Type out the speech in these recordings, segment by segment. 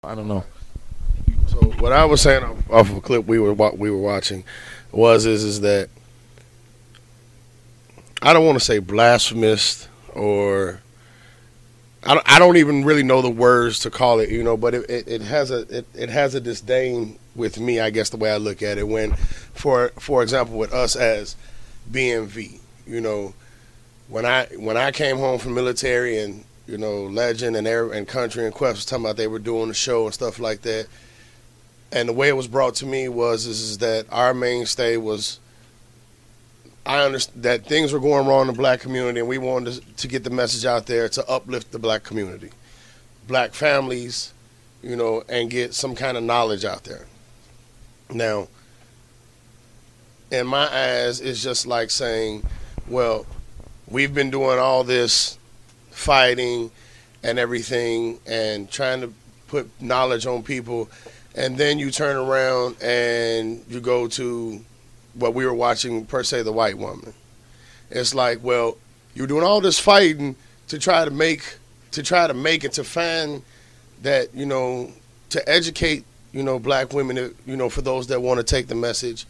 I don't know. So what I was saying off of a clip we were watching is that I don't want to say blasphemous or I don't even really know the words to call it, but it has a disdain with me, I guess the way I look at it when, for example, with us as BMV, when I came home from military and Legend and Country and Quest was talking about they were doing the show and stuff like that, and the way it was brought to me is that our mainstay was I understand that things were going wrong in the black community, and we wanted to get the message out there to uplift the black community, black families, and get some kind of knowledge out there. Now, in my eyes, it's just like saying, well, we've been doing all this fighting and everything and trying to put knowledge on people, and then you turn around and you go to what we were watching, per se, the white woman. It's like, well, you're doing all this fighting to try to make it, to find that, to educate, black women, for those that want to take the message,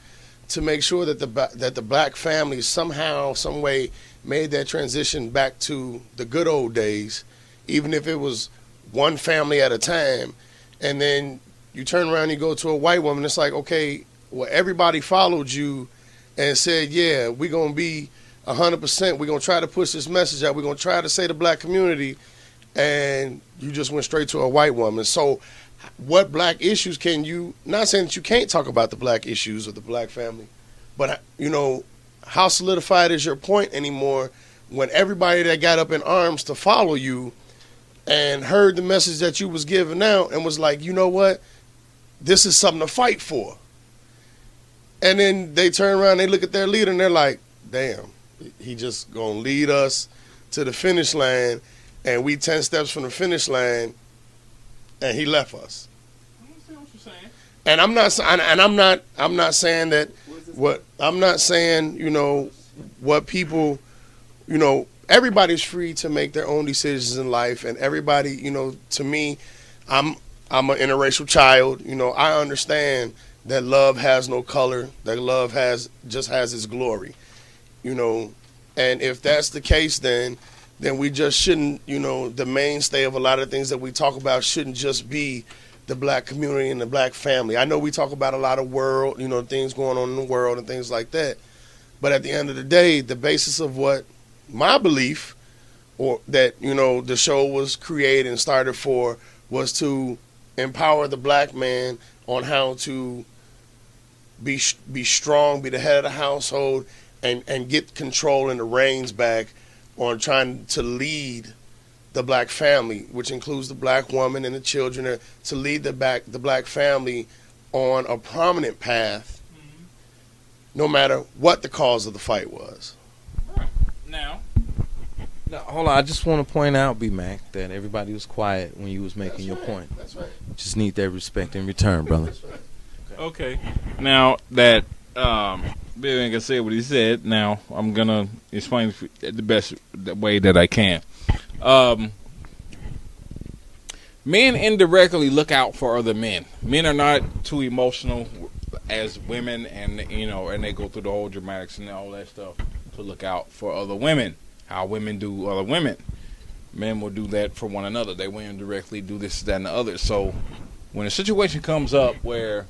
to make sure that the black families somehow, some way made that transition back to the good old days, even if it was one family at a time. And then you turn around and you go to a white woman, it's like, okay, well, everybody followed you and said, yeah, we're going to be 100%. We're going to try to push this message out. We're going to try to say the black community. And you just went straight to a white woman. So what black issues can you, not saying that you can't talk about the black issues of the black family, but, how solidified is your point anymore when everybody that got up in arms to follow you and heard the message that you was giving out and was like, you know what, this is something to fight for. And then they turn around, they look at their leader, and they're like, damn, he just going to lead us to the finish line, and we 10 steps from the finish line, and he left us. I understand what you're saying. And I'm not saying that I'm not saying, what people, everybody's free to make their own decisions in life, and everybody, to me, I'm an interracial child, I understand that love has no color, that love just has its glory, and if that's the case, then we just shouldn't, the mainstay of a lot of things that we talk about shouldn't just be the black community and the black family. I know we talk about a lot of world, things going on in the world and things like that, but at the end of the day, the basis of what my belief, or that, the show was created and started for, was to empower the black man on how to be strong, be the head of the household, and get control and the reins back on trying to lead the black family, which includes the black woman and the children, to lead the black family on a prominent path, no matter what the cause of the fight was. Right. Now, hold on. I just want to point out, B-Mac, that everybody was quiet when you was making your point. That's right. Just need that respect in return, brother. That's right. Okay. Now that Bill ain't gonna say what he said, now I'm gonna explain the best way that I can. Men indirectly look out for other men. Men are not too emotional as women, and and they go through the whole dramatics and all that stuff to look out for other women. How women do other women. Men will do that for one another. They will indirectly do this, that, and the other. So when a situation comes up where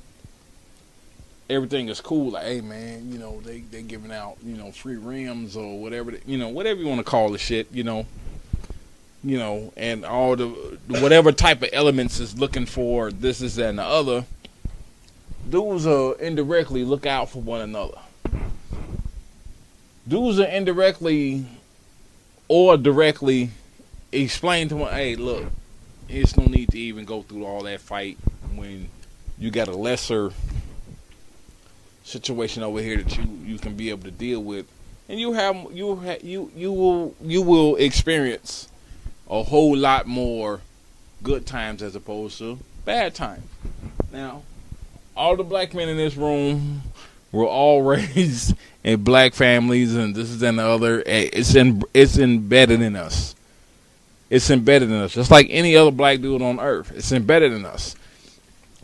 everything is cool, like, hey man, they giving out, free rims or whatever, whatever you want to call the shit, and all the whatever type of elements is looking for this, that, and the other. Dudes are indirectly look out for one another. Dudes are indirectly or directly explain to one, hey, look, there's no need to even go through all that fight when you got a lesser situation over here that you can be able to deal with, and you will experience a whole lot more good times as opposed to bad times. Now, all the black men in this room were all raised in black families, and this is and the other. It's embedded in us. It's embedded in us, just like any other black dude on earth. It's embedded in us.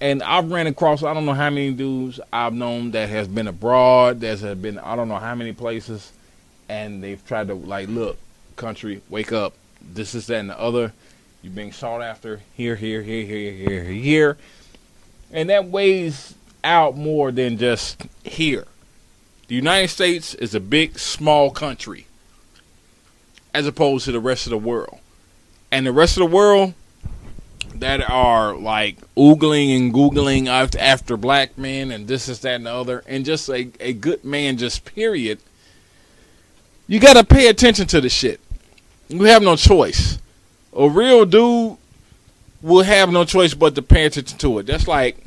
And I've ran across, I don't know how many dudes I've known that has been abroad, that has been, I don't know how many places, and they've tried to, like, look, country, wake up. This is that and the other. You're being sought after here, here, here, here, here, here. And that weighs out more than just here. The United States is a big, small country as opposed to the rest of the world. And the rest of the world that are like oogling and googling after black men and this is that and the other, and just a good man, just period. You got to pay attention to the shit. You have no choice. A real dude will have no choice but to pay attention to it. That's like,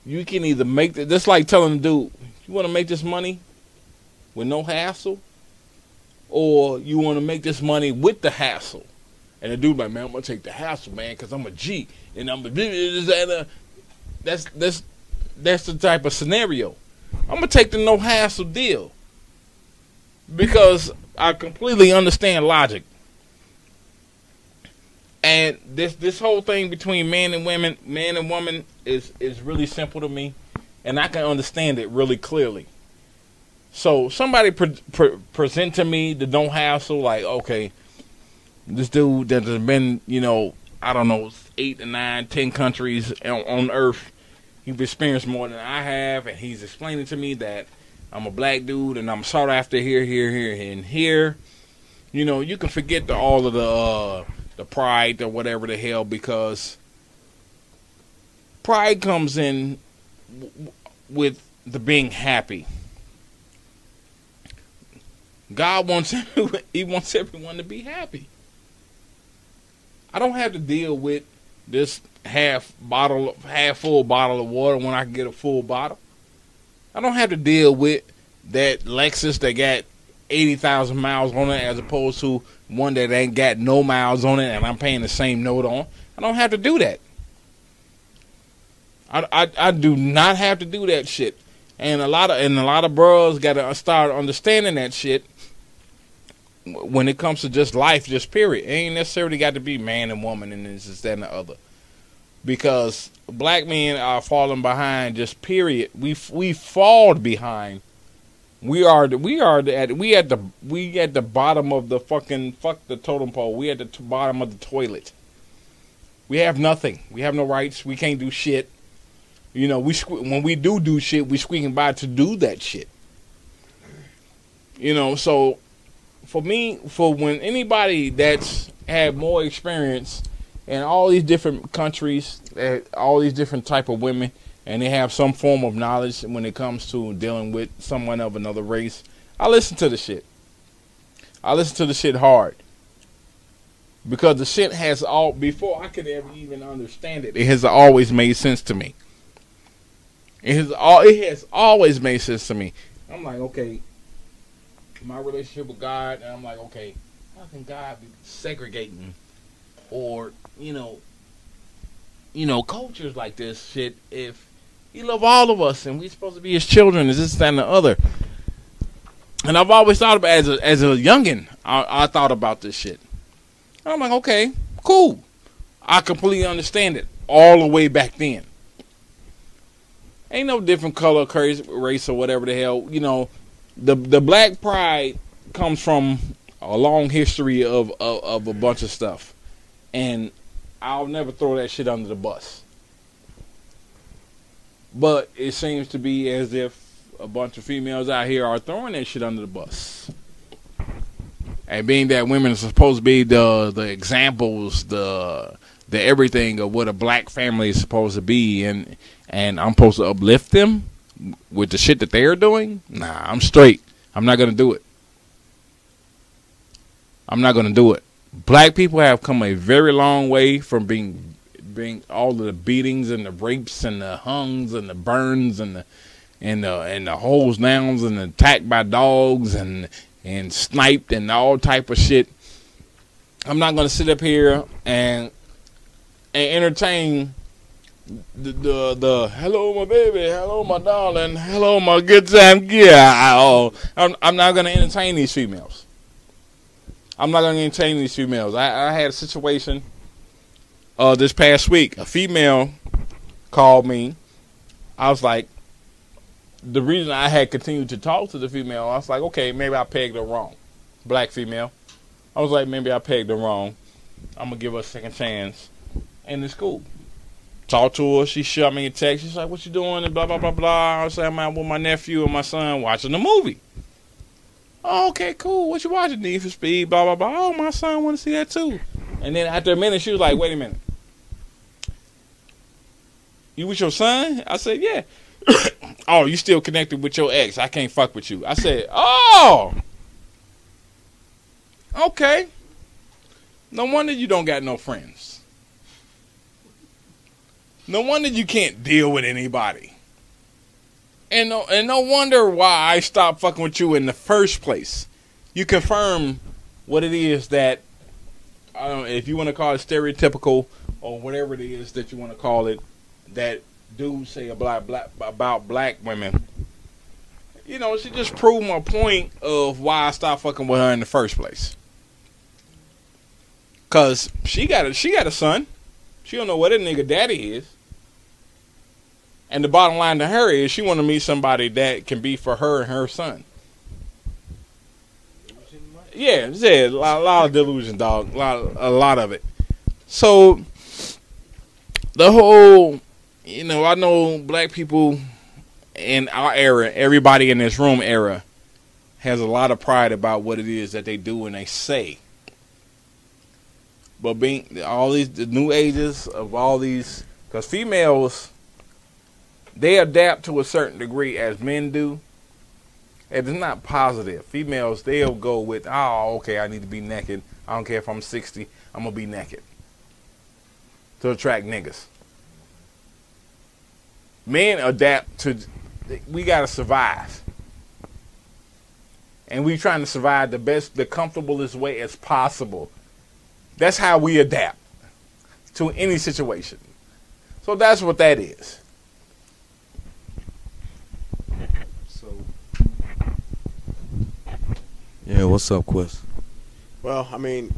you can either make it, that's like telling the dude, you want to make this money with no hassle, or you want to make this money with the hassle. And the dude like, man, I'm going to take the hassle, man, because I'm a G. And I'm a... That's the type of scenario. I'm going to take the no hassle deal. Because I completely understand logic. And this whole thing between man and woman is really simple to me. And I can understand it really clearly. So somebody present to me the no hassle, like, okay, this dude that has been, I don't know, 8 to 9, 10 countries on earth. He's experienced more than I have, and he's explaining to me that I'm a black dude and I'm sought after here, and here. You can forget all of the pride or whatever the hell, because pride comes in with the being happy. God wants everyone to be happy. I don't have to deal with this half full bottle of water when I can get a full bottle. I don't have to deal with that Lexus that got 80,000 miles on it as opposed to one that ain't got no miles on it and I'm paying the same note on. I don't have to do that. I do not have to do that shit. And a lot of bros got to start understanding that shit. When it comes to just life, just period. It ain't necessarily got to be man and woman and this, that, and the other. Because black men are falling behind, just period. We fall behind. We at the bottom of the fuck the totem pole. We at the bottom of the toilet. We have nothing. We have no rights. We can't do shit. When we do shit, we squeaking by to do that shit. So for me, when anybody that's had more experience in all these different countries, all these different type of women, and they have some form of knowledge when it comes to dealing with someone of another race, I listen to the shit. I listen to the shit hard. Because the shit has before I could ever even understand it, it has always made sense to me. It has always made sense to me. I'm like, okay, my relationship with God, and I'm like, okay, how can God be segregating or, cultures like this shit if he love all of us and we supposed to be his children, is this, that, and the other. And I've always thought about it as a youngin', I thought about this shit. And I'm like, okay, cool. I completely understand it all the way back then. Ain't no different color, race, or whatever the hell. The black pride comes from a long history of a bunch of stuff. And I'll never throw that shit under the bus. But it seems to be as if a bunch of females out here are throwing that shit under the bus. And being that women are supposed to be the examples, the everything of what a black family is supposed to be, and I'm supposed to uplift them with the shit that they're doing? Nah, I'm straight. I'm not going to do it. I'm not going to do it. Black people have come a very long way from being all of the beatings and the rapes and the hungs and the burns and the holes downs and the attacked by dogs and sniped and all type of shit. I'm not going to sit up here and entertain the hello my baby, hello my darling, hello my good time girl. I'm not going to entertain these females. I'm not going to entertain these females. I had a situation this past week. A female called me. I was like, the reason I had continued to talk to the female, I was like, okay, maybe I pegged her wrong. Black female. I was like, maybe I pegged her wrong. I'm going to give her a second chance. And it's cool. Talked to her. She shot me a text. She's like, what you doing? And blah, blah, blah, blah. I was like, I'm out with my nephew and my son watching a movie. Oh, okay, cool. What you watching? Need for Speed, blah, blah, blah. Oh, my son want to see that too. And then after a minute, she was like, wait a minute. You with your son? I said, yeah. Oh, you still connected with your ex. I can't fuck with you. I said, oh. Okay. No wonder you don't got no friends. No wonder you can't deal with anybody. And no wonder why I stopped fucking with you in the first place. You confirm what it is that, I don't know, if you want to call it stereotypical or whatever it is that you want to call it, that dudes say about black women. You know, she just proved my point of why I stopped fucking with her in the first place. Cause she got a son. She don't know what a nigga daddy is. And the bottom line to her is she want to meet somebody that can be for her and her son. Yeah, a lot of delusion, dog. A lot of it. So the whole, you know, I know black people in our era, everybody in this room era, has a lot of pride about what it is that they do and they say. But being all these the new ages of all these, because females, they adapt to a certain degree as men do. And it's not positive. Females, they'll go with, oh, okay, I need to be naked. I don't care if I'm 60, I'm going to be naked. To attract niggas. Men adapt to, we got to survive. And we trying to survive the comfortablest way as possible. That's how we adapt to any situation. So that's what that is. Yeah, what's up, Quest? Well, I mean,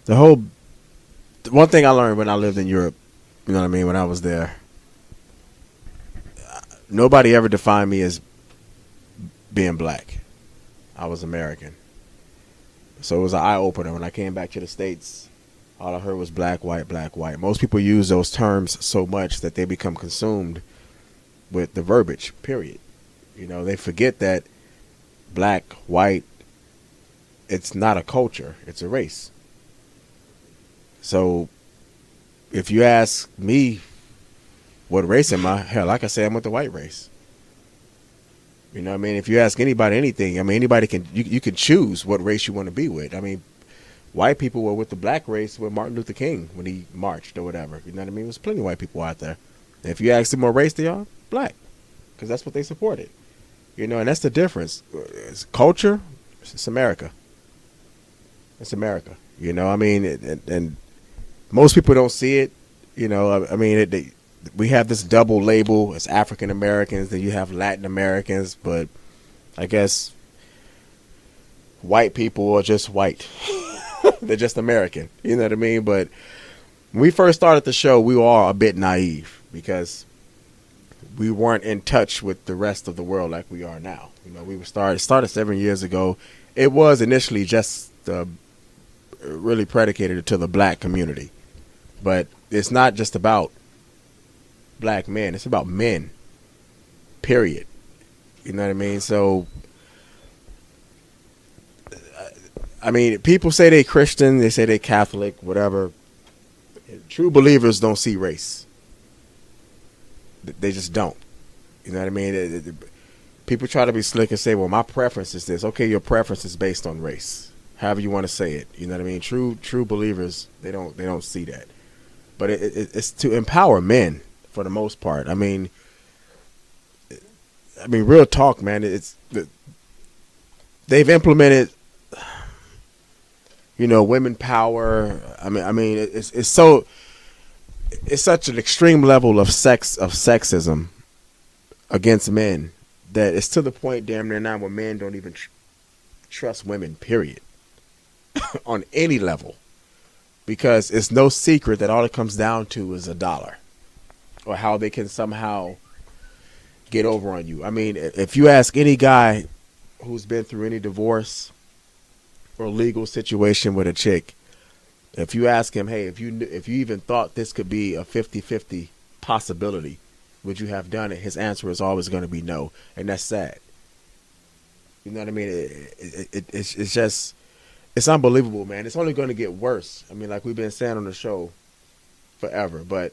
the one thing I learned when I lived in Europe, you know what I mean, when I was there, nobody ever defined me as being black. I was American. So it was an eye-opener. When I came back to the States, all I heard was black, white, black, white. Most people use those terms so much that they become consumed with the verbiage, period. You know, they forget that black, white, it's not a culture, it's a race. So if you ask me what race am I, hell, I can say I'm with the white race. You know what I mean? If you ask anybody anything, I mean, anybody can, you can choose what race you want to be with. I mean, white people were with the black race with Martin Luther King when he marched or whatever. You know what I mean? There's plenty of white people out there. And if you ask them what race they are, black, because that's what they supported. You know, and that's the difference. It's culture, it's America. It's America. You know, I mean, and most people don't see it. You know, I mean, we have this double label as African Americans, then you have Latin Americans, but I guess white people are just white. They're just American. You know what I mean? But when we first started the show, we were all a bit naive because we weren't in touch with the rest of the world like we are now. You know, we started 7 years ago. It was initially just really predicated to the black community. But it's not just about black men. It's about men, period. You know what I mean? So, I mean, people say they Christian, they say they Catholic, whatever. True believers don't see race. They just don't. You know what I mean? People try to be slick and say, well, my preference is this. Okay, your preference is based on race. However you want to say it. You know what I mean? True believers, they don't see that. But it's to empower men for the most part. I mean, real talk, man. They've implemented, you know, women power. I mean, it's such an extreme level of sexism against men that it's to the point damn near now where men don't even trust women, period, on any level, because it's no secret that all it comes down to is a dollar, or how they can somehow get over on you. I mean, if you ask any guy who's been through any divorce or legal situation with a chick, if you ask him, hey, if you even thought this could be a 50-50 possibility, would you have done it? His answer is always going to be no, and that's sad. You know what I mean? It's just, it's unbelievable, man. It's only going to get worse. I mean, like we've been saying on the show forever, but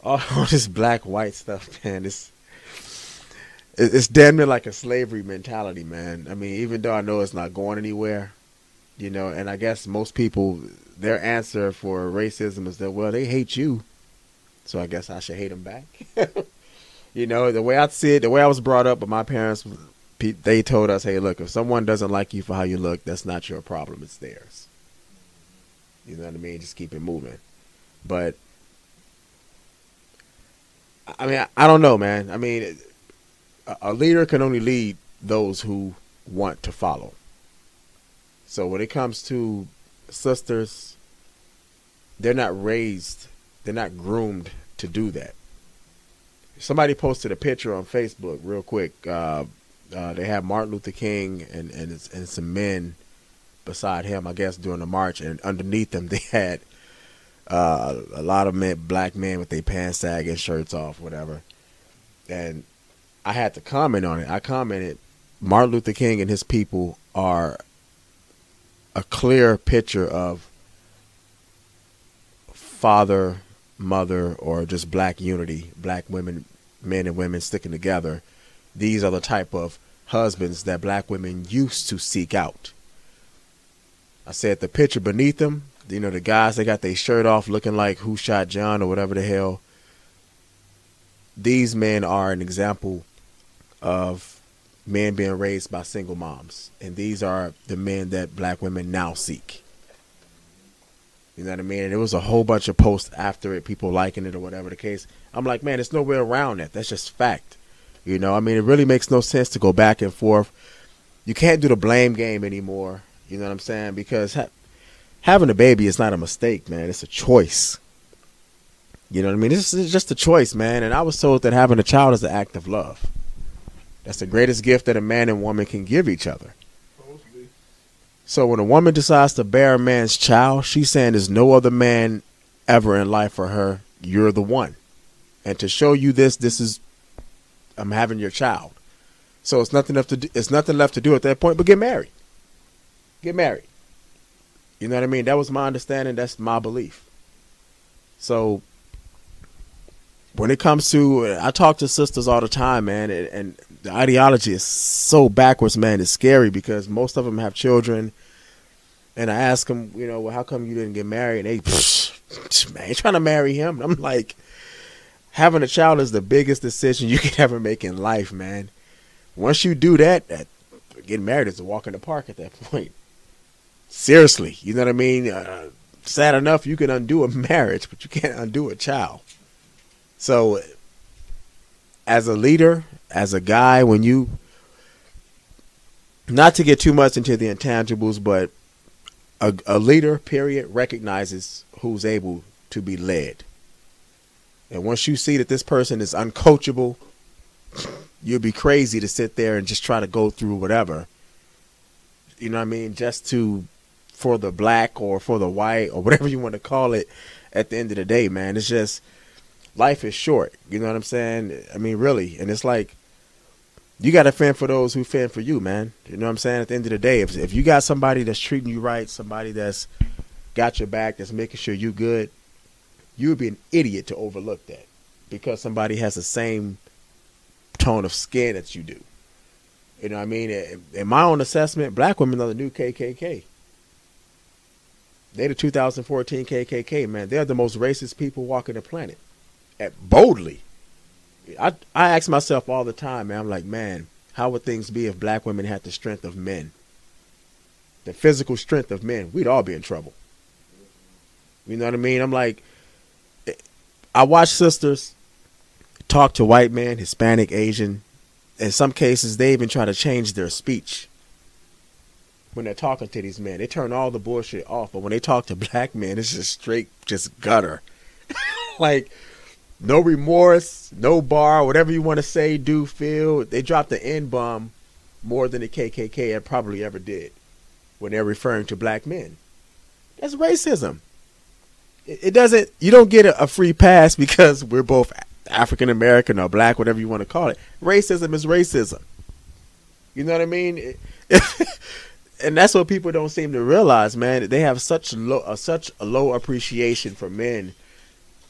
all this black-white stuff, man, it's damn near like a slavery mentality, man. I mean, even though I know it's not going anywhere, you know, and I guess most people, their answer for racism is that, well, they hate you, so I guess I should hate them back. You know, the way I see it, the way I was brought up by my parents, they told us, hey, look, if someone doesn't like you for how you look, that's not your problem, it's theirs. You know what I mean? Just keep it moving. But, I mean, I don't know, man. I mean, a leader can only lead those who want to follow. So when it comes to sisters, they're not raised, they're not groomed to do that. Somebody posted a picture on Facebook real quick. They had Martin Luther King and some men beside him, I guess, during the march. And underneath them, they had a lot of men, black men with their pants sagging, shirts off, whatever. And I had to comment on it. I commented, Martin Luther King and his people are a clear picture of father, mother, or just black unity, black women, men and women sticking together. These are the type of husbands that black women used to seek out. I said the picture beneath them, you know, the guys that got their shirt off looking like Who Shot John or whatever the hell. These men are an example of men being raised by single moms. And these are the men that black women now seek. You know what I mean? And there was a whole bunch of posts after it, people liking it or whatever the case. I'm like, man, there's no way around that. That's just fact. You know, I mean, it really makes no sense to go back and forth. You can't do the blame game anymore. You know what I'm saying? Because having a baby is not a mistake, man. It's a choice. You know what I mean? This is just a choice, man. And I was told that having a child is an act of love. That's the greatest gift that a man and woman can give each other. So when a woman decides to bear a man's child, she's saying there's no other man ever in life for her. You're the one. And to show you this is, I'm having your child. So it's nothing left to do, at that point but get married. Get married. You know what I mean? That was my understanding. That's my belief. So when it comes to, I talk to sisters all the time, man, and the ideology is so backwards, man. It's scary because most of them have children. And I ask them, you know, well, how come you didn't get married? And they, man, you're trying to marry him. And I'm like, having a child is the biggest decision you can ever make in life, man. Once you do that, getting married is a walk in the park at that point. Seriously, you know what I mean? Sad enough, you can undo a marriage, but you can't undo a child. So as a leader, as a guy, when you, not to get too much into the intangibles, but a leader, period, recognizes who's able to be led. And once you see that this person is uncoachable, you'll be crazy to sit there and just try to go through whatever. You know what I mean? Just for the black or for the white or whatever you want to call it at the end of the day, man. It's just, life is short. You know what I'm saying? I mean, really. And it's like, you got to fend for those who fend for you, man. You know what I'm saying? At the end of the day, if you got somebody that's treating you right, somebody that's got your back, that's making sure you good, you would be an idiot to overlook that because somebody has the same tone of skin that you do. You know what I mean? In my own assessment, black women are the new KKK. They're the 2014 KKK, man. They're the most racist people walking the planet. Boldly. I ask myself all the time, man, I'm like, man, how would things be if black women had the strength of men? The physical strength of men. We'd all be in trouble. You know what I mean? I'm like, I watch sisters talk to white men, Hispanic, Asian. In some cases, they even try to change their speech. when they're talking to these men. They turn all the bullshit off, but when they talk to black men, it's just straight, just gutter. Like, no remorse, no bar, whatever you want to say, do, feel. They drop the N-bomb more than the KKK had probably ever did when they're referring to black men. That's racism. It doesn't, you don't get a free pass because we're both African American or black, whatever you want to call it. Racism is racism. You know what I mean? And that's what people don't seem to realize, man. They have such a low appreciation for men.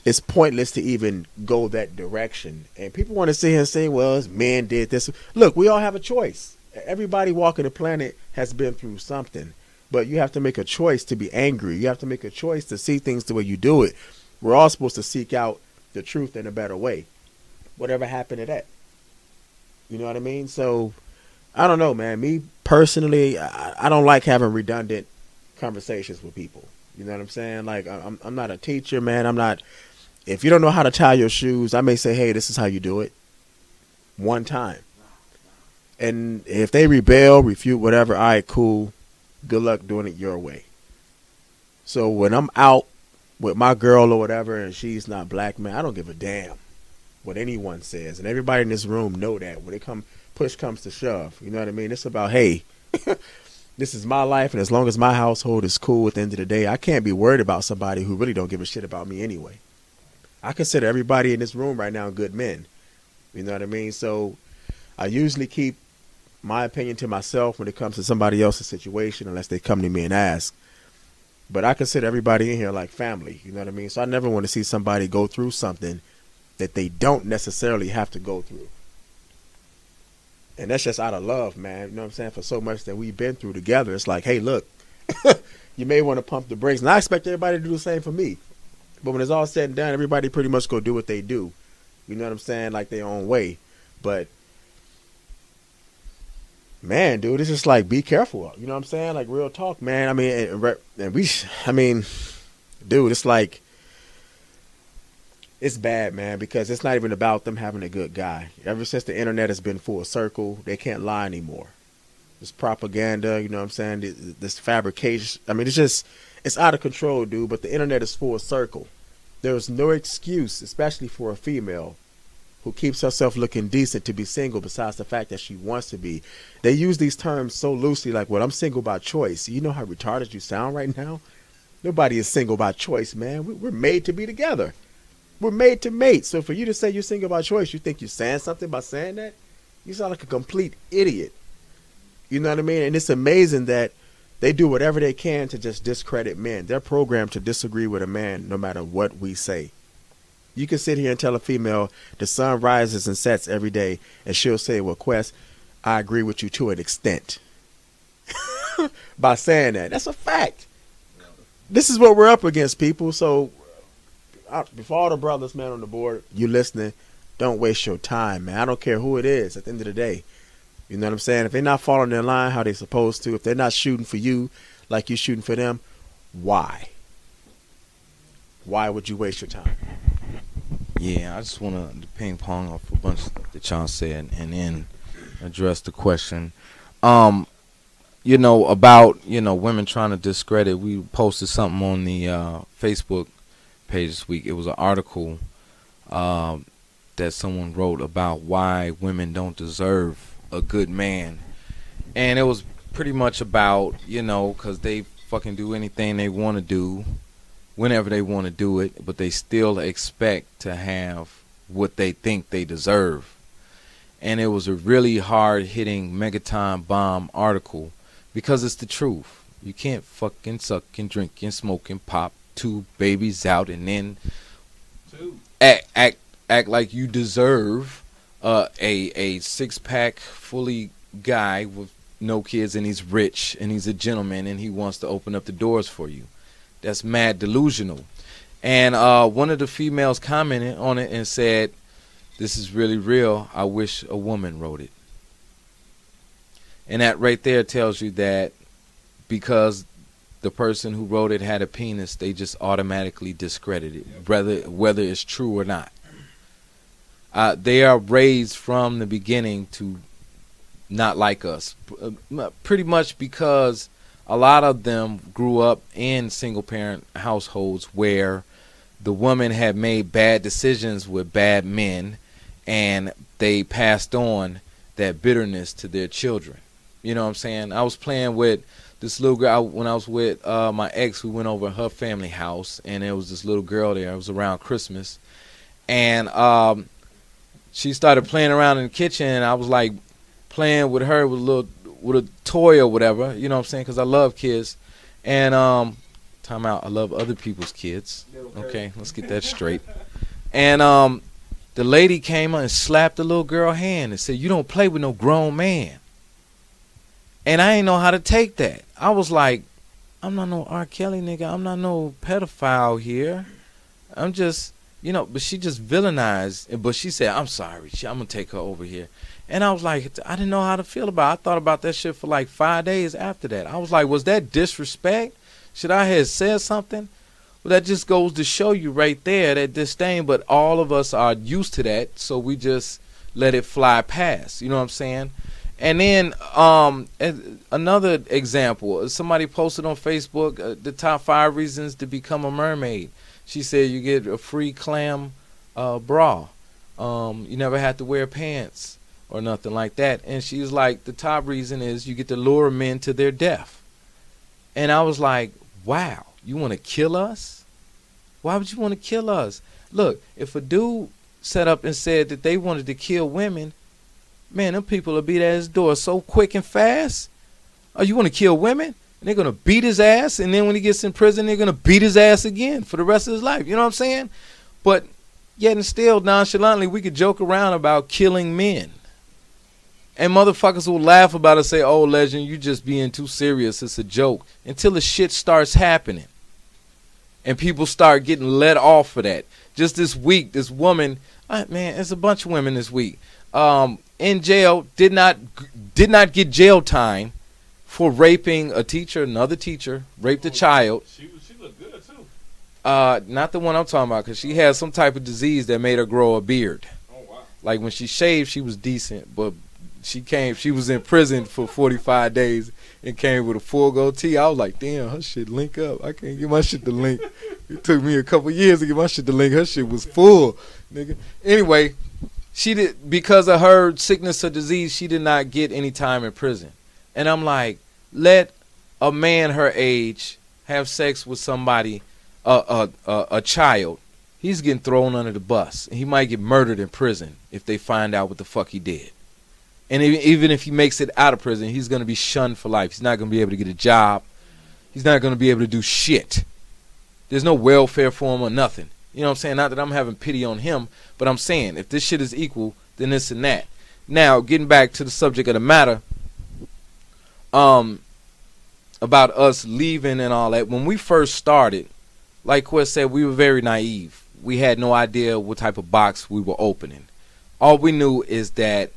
It's pointless to even go that direction. And people want to sit here and say, well, men did this. Look, we all have a choice. Everybody walking the planet has been through something. But you have to make a choice to be angry. You have to make a choice to see things the way you do it. We're all supposed to seek out the truth in a better way. Whatever happened to that? You know what I mean? So, I don't know, man. Me personally, I don't like having redundant conversations with people. You know what I'm saying? Like, I'm not a teacher, man. I'm not. If you don't know how to tie your shoes, I may say, hey, this is how you do it. One time. And if they rebel, refute, whatever, all right, cool. Good luck doing it your way. So when I'm out with my girl or whatever and she's not black, man, I don't give a damn what anyone says. And everybody in this room know that when push comes to shove. You know what I mean? It's about, hey, this is my life, and as long as my household is cool at the end of the day, I can't be worried about somebody who really don't give a shit about me anyway. I consider everybody in this room right now good men. You know what I mean? So I usually keep my opinion to myself when it comes to somebody else's situation, unless they come to me and ask. But I consider everybody in here like family. You know what I mean? So I never want to see somebody go through something that they don't necessarily have to go through. And that's just out of love, man. You know what I'm saying? For so much that we've been through together, it's like, hey, look, you may want to pump the brakes. And I expect everybody to do the same for me. But when it's all said and done, everybody pretty much go do what they do. You know what I'm saying? Like their own way. But, man, dude, it's just like, be careful. You know what I'm saying? Like, real talk, man. I mean, dude, it's like, it's bad, man, because it's not even about them having a good guy. Ever since the internet has been full circle, they can't lie anymore. This propaganda, you know what I'm saying? This fabrication. I mean, it's out of control, dude, but the internet is full circle. There's no excuse, especially for a female who keeps herself looking decent, to be single, besides the fact that she wants to be. They use these terms so loosely, like, well, I'm single by choice. You know how retarded you sound right now? Nobody is single by choice, man. We're made to be together. We're made to mate. So for you to say you're single by choice, you think you're saying something by saying that? You sound like a complete idiot. You know what I mean? And it's amazing that they do whatever they can to just discredit men. They're programmed to disagree with a man no matter what we say. You can sit here and tell a female the sun rises and sets every day, and she'll say, well, Quest, I agree with you to an extent. By saying that. That's a fact. This is what we're up against, people. So before all the brothers, man, on the board, you listening, don't waste your time, man. I don't care who it is at the end of the day. You know what I'm saying? If they're not following their line how they're supposed to, if they're not shooting for you like you're shooting for them, why? Why would you waste your time? Yeah, I just want to ping pong off a bunch that y'all said and then address the question. You know, about, you know, women trying to discredit. We posted something on the Facebook page this week. It was an article that someone wrote about why women don't deserve a good man. And it was pretty much about, you know, because they fucking do anything they want to do whenever they want to do it, but they still expect to have what they think they deserve. And it was a really hard-hitting megaton bomb article because it's the truth. You can't fucking suck and drink and smoke and pop two babies out and then act like you deserve a six-pack fully guy with no kids, and he's rich and he's a gentleman and he wants to open up the doors for you. That's mad delusional. And one of the females commented on it and said, this is really real. I wish a woman wrote it. And that right there tells you that because the person who wrote it had a penis, they just automatically discredit it, whether it's true or not. They are raised from the beginning to not like us, pretty much because a lot of them grew up in single parent households where the woman had made bad decisions with bad men, and they passed on that bitterness to their children. You know what I'm saying? I was playing with this little girl when I was with my ex. We went over to her family house, and there was this little girl there. It was around Christmas, and she started playing around in the kitchen, and I was like playing with her with a toy or whatever. You know what I'm saying? Because I love kids, and time out. I love other people's kids. Okay, let's get that straight. And the lady came up and slapped the little girl's hand and said, "You don't play with no grown man." And I didn't know how to take that. I was like, I'm not no R. Kelly nigga. I'm not no pedophile here. I'm just, you know, but she just villainized. But she said, I'm sorry. I'm going to take her over here. And I was like, I didn't know how to feel about it. I thought about that shit for like 5 days after that. I was like, was that disrespect? Should I have said something? Well, that just goes to show you right there that disdain. But all of us are used to that, so we just let it fly past. You know what I'm saying? And then another example, somebody posted on Facebook the top 5 reasons to become a mermaid. She said you get a free clam bra. You never have to wear pants or nothing like that. And she was like, the top reason is you get to lure men to their death. And I was like, wow, you want to kill us? Why would you want to kill us? Look, if a dude set up and said that they wanted to kill women, man, them people will beat at his door so quick and fast. Oh, you want to kill women? And they're going to beat his ass, and then when he gets in prison, they're going to beat his ass again for the rest of his life. You know what I'm saying? But yet and still, nonchalantly, we could joke around about killing men. And motherfuckers will laugh about it and say, oh, Legend, you just being too serious. It's a joke. Until the shit starts happening. And people start getting let off for that. Just this week, this woman, man, it's a bunch of women this week. In jail, did not get jail time for raping a teacher, another teacher, raped a child. She looked good too. Not the one I'm talking about, because she had some type of disease that made her grow a beard. Oh wow! Like when she shaved, she was decent, but she was in prison for 45 days and came with a full goatee. I was like, damn, her shit link up. I can't get my shit to link. It took me a couple years to get my shit to link. Her shit was full, nigga. Anyway. She did, because of her sickness or disease, she did not get any time in prison. And I'm like, let a man her age have sex with somebody, a child. He's getting thrown under the bus. He might get murdered in prison if they find out what the fuck he did. And even if he makes it out of prison, he's going to be shunned for life. He's not going to be able to get a job. He's not going to be able to do shit. There's no welfare for him or nothing. You know what I'm saying? Not that I'm having pity on him, but I'm saying if this shit is equal, then this and that. Now, getting back to the subject of the matter, about us leaving and all that. When we first started, like Quest said, we were very naive. We had no idea what type of box we were opening. All we knew is that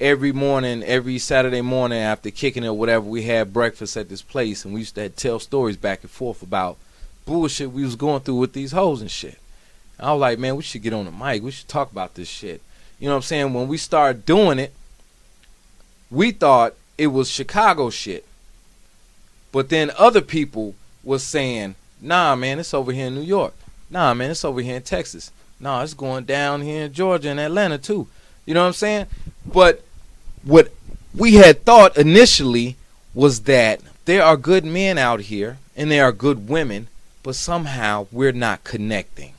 every morning, every Saturday morning after kicking it or whatever, we had breakfast at this place, and we used to tell stories back and forth about bullshit we was going through with these hoes and shit. I was like, man, we should get on the mic. We should talk about this shit. You know what I'm saying? When we started doing it, we thought it was Chicago shit. But then other people was saying, nah, man, it's over here in New York. Nah, man, it's over here in Texas. Nah, it's going down here in Georgia and Atlanta too. You know what I'm saying? But what we had thought initially was that there are good men out here and there are good women, but somehow we're not connecting.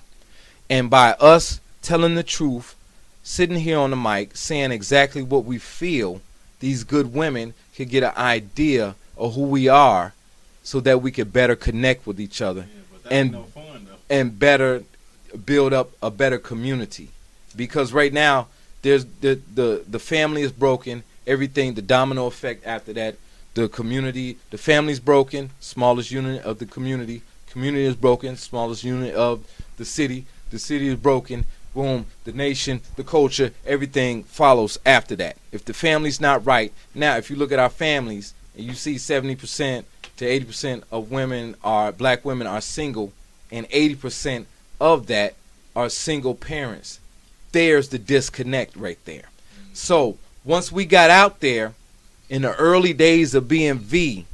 And by us telling the truth, sitting here on the mic, saying exactly what we feel, these good women could get an idea of who we are so that we could better connect with each other and better build up a better community. Because right now, there's the family is broken, everything, the domino effect after that, the community, the family's broken, smallest unit of the community is broken, smallest unit of the city is broken, boom, the nation, the culture, everything follows after that. If the family's not right, now if you look at our families and you see 70% to 80% of women black women are single, and 80% of that are single parents, there's the disconnect right there. So once we got out there in the early days of BMV,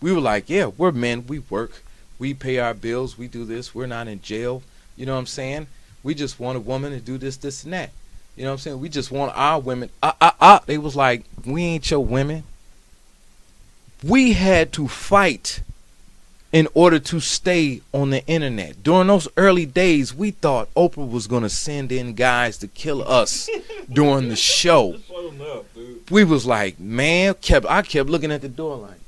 We were like, yeah, we're men. We work. We pay our bills. We do this. We're not in jail. You know what I'm saying? We just want a woman to do this, this, and that. You know what I'm saying? We just want our women. They was like, we ain't your women. We had to fight in order to stay on the internet. During those early days, we thought Oprah was going to send in guys to kill us during the show. We was like, man, I kept looking at the door like,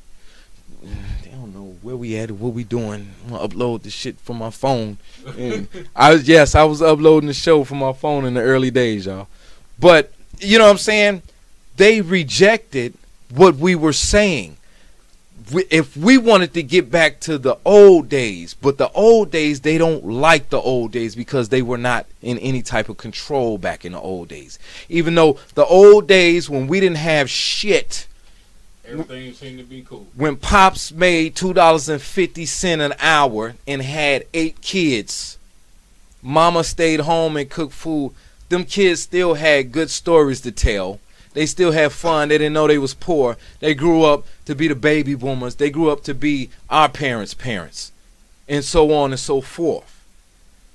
they don't know where we at or what we doing. I'm going to upload the shit from my phone. And I was uploading the show from my phone in the early days, y'all. But, you know what I'm saying? They rejected what we were saying. If we wanted to get back to the old days, but the old days, they don't like the old days because they were not in any type of control back in the old days. Even though the old days when we didn't have shit, everything seemed to be cool. When Pops made $2.50 an hour and had 8 kids, Mama stayed home and cooked food, them kids still had good stories to tell. They still had fun. They didn't know they was poor. They grew up to be the baby boomers. They grew up to be our parents' parents, and so on and so forth.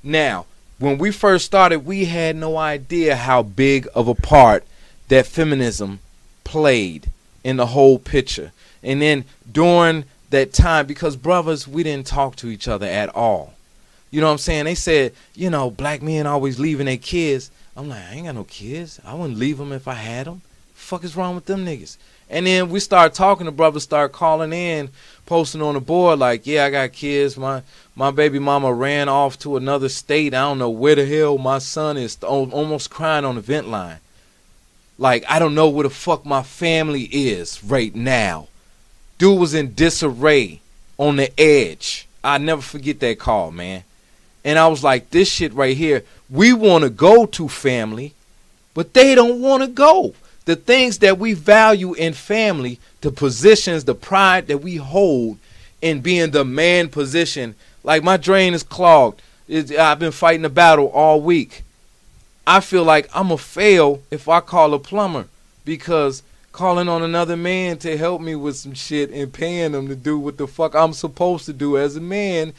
Now, when we first started, we had no idea how big of a part that feminism played in the whole picture. And then during that time, because brothers, we didn't talk to each other at all. You know what I'm saying? They said, you know, black men always leaving their kids. I'm like, I ain't got no kids. I wouldn't leave them if I had them. Fuck is wrong with them niggas? And then we start talking, the brothers start calling in, posting on the board like, yeah, I got kids. My baby mama ran off to another state. I don't know where the hell my son is, almost crying on the vent line. Like, I don't know where the fuck my family is right now. Dude was in disarray, on the edge. I never forget that call, man. And I was like, this shit right here, we want to go to family, but they don't want to go. The things that we value in family, the positions, the pride that we hold in being the man position. Like, my drain is clogged. I've been fighting a battle all week. I feel like I'm going to fail if I call a plumber, because calling on another man to help me with some shit and paying them to do what the fuck I'm supposed to do as a man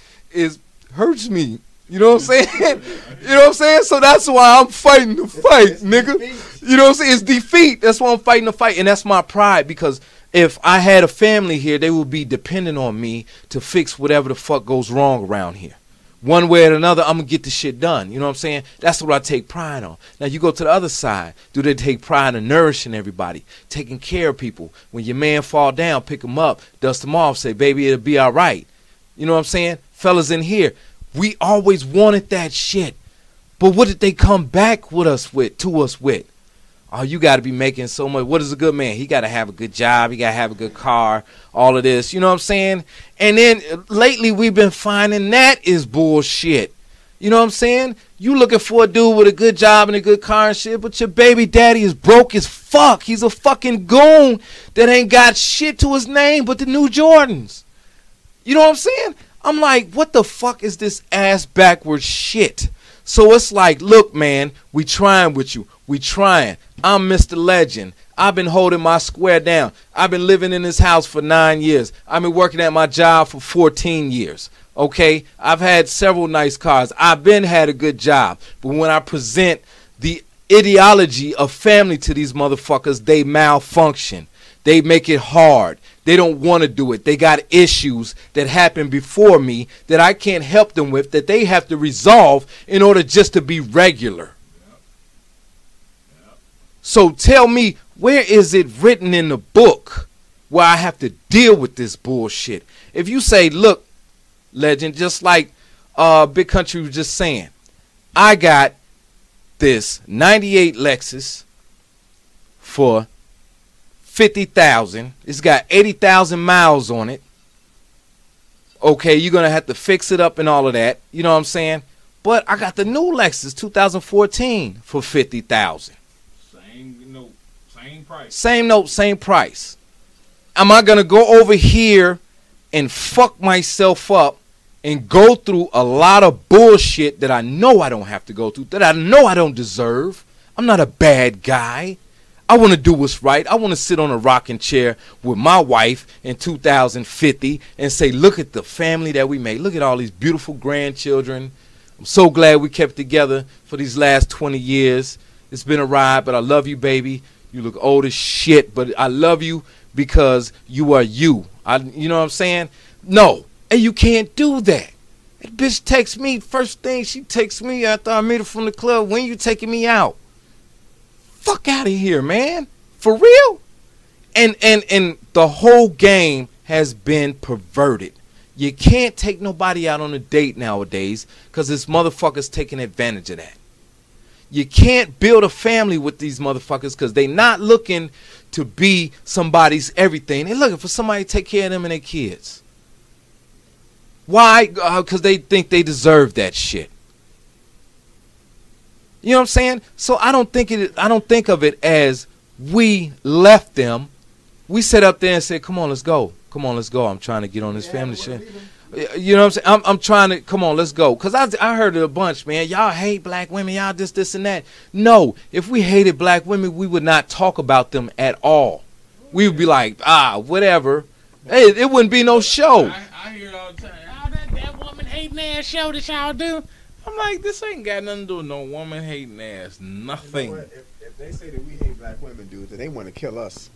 hurts me. You know what I'm saying? You know what I'm saying? So that's why I'm fighting the fight, nigga. You know what I'm saying? It's defeat. That's why I'm fighting the fight. And that's my pride, because if I had a family here, they would be dependent on me to fix whatever the fuck goes wrong around here. One way or another, I'm going to get the shit done. You know what I'm saying? That's what I take pride on. Now, you go to the other side. Do they take pride in nourishing everybody, taking care of people? When your man fall down, pick him up, dust him off, say, baby, it'll be all right. You know what I'm saying? Fellas in here, we always wanted that shit. But what did they come back to us with? Oh, you got to be making so much. What is a good man? He got to have a good job. He got to have a good car, all of this. You know what I'm saying? And then lately we've been finding that is bullshit. You know what I'm saying? You looking for a dude with a good job and a good car and shit, but your baby daddy is broke as fuck. He's a fucking goon that ain't got shit to his name but the new Jordans. You know what I'm saying? I'm like, what the fuck is this ass backwards shit? So it's like, look, man, we trying with you. We trying. I'm Mr. Legend. I've been holding my square down. I've been living in this house for 9 years. I've been working at my job for 14 years. Okay? I've had several nice cars. I've been had a good job. But when I present the ideology of family to these motherfuckers, they malfunction. They make it hard. They don't want to do it. They got issues that happened before me that I can't help them with, that they have to resolve in order just to be regular. So tell me, where is it written in the book where I have to deal with this bullshit? If you say, look, Legend, just like Big Country was just saying, I got this 98 Lexus for $50,000. It's got 80,000 miles on it. Okay, you're going to have to fix it up and all of that. You know what I'm saying? But I got the new Lexus 2014 for $50,000. Same price. Same note, same price. Am I going to go over here and fuck myself up and go through a lot of bullshit that I know I don't have to go through, that I know I don't deserve? I'm not a bad guy. I want to do what's right. I want to sit on a rocking chair with my wife in 2050 and say, look at the family that we made. Look at all these beautiful grandchildren. I'm so glad we kept together for these last 20 years. It's been a ride, but I love you, baby. You look old as shit, but I love you because you are you. You know what I'm saying? No, and you can't do that. That bitch texts me, first thing she texts me after I meet her from the club, when you taking me out? Fuck out of here, man. For real? And the whole game has been perverted. You can't take nobody out on a date nowadays because this motherfucker's taking advantage of that. You can't build a family with these motherfuckers because they not looking to be somebody's everything. They're looking for somebody to take care of them and their kids. Why? Because they think they deserve that shit. You know what I'm saying? So I don't think of it as we left them. We sat up there and said, "Come on, let's go. Come on, let's go. I'm trying to get on this family shit." You know what I'm saying? I'm trying to, come on, let's go. Because I heard it a bunch, man. Y'all hate black women. Y'all this, and that. No, if we hated black women, we would not talk about them at all. We would be like, whatever. Hey, it wouldn't be no show. I hear it all the time. Oh, that woman hating ass show that y'all do. I'm like, this ain't got nothing to do with no woman hating ass. Nothing. You know if they say that we hate black women, dude, then they want to kill us.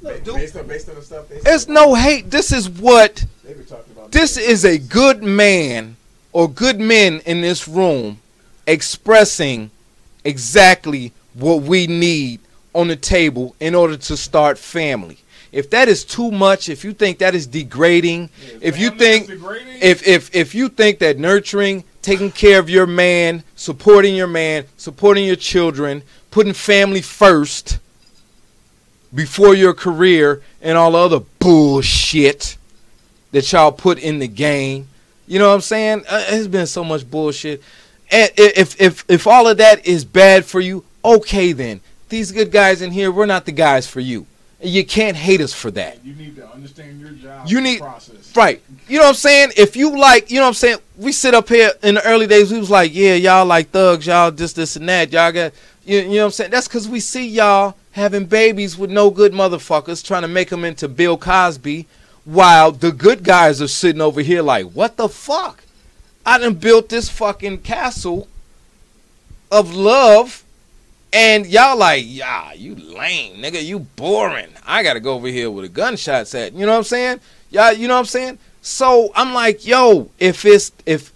Look, based on the stuff they say. There's no hate. This is what. They be talking about. This is a good man or good men in this room expressing exactly what we need on the table in order to start family. If that is too much, if you think that is degrading, if you think if you think that nurturing, taking care of your man, supporting your children, putting family first before your career and all the other bullshit that y'all put in the game, you know what I'm saying? It's been so much bullshit. And if all of that is bad for you, okay then. These good guys in here, we're not the guys for you. You can't hate us for that. You need to understand your job. You need process. Right. You know what I'm saying? If you like, you know what I'm saying? We sit up here in the early days, we was like, yeah, y'all like thugs, y'all this and that. Y'all got you know what I'm saying? That's because we see y'all having babies with no good motherfuckers trying to make them into Bill Cosby, while the good guys are sitting over here like, what the fuck? I done built this fucking castle of love. And y'all like, yeah, you lame, nigga, you boring. I gotta go over here with a gunshot set. You know what I'm saying? Y'all, you know what I'm saying? So I'm like, yo,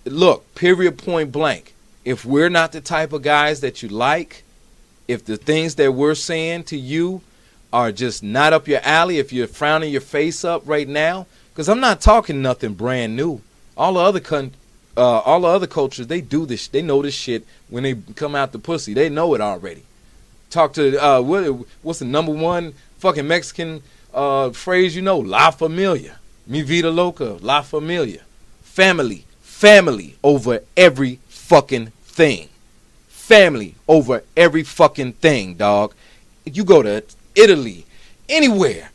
look, period, point blank. If we're not the type of guys that you like, if the things that we're saying to you are just not up your alley, if you're frowning your face up right now, because I'm not talking nothing brand new. All the other cultures, they do this. They know this shit when they come out the pussy. They know it already. Talk to what's the number one fucking Mexican phrase? You know, La Familia, Mi Vida Loca, La Familia, family over every fucking thing, family over every fucking thing, dog. You go to Italy, anywhere,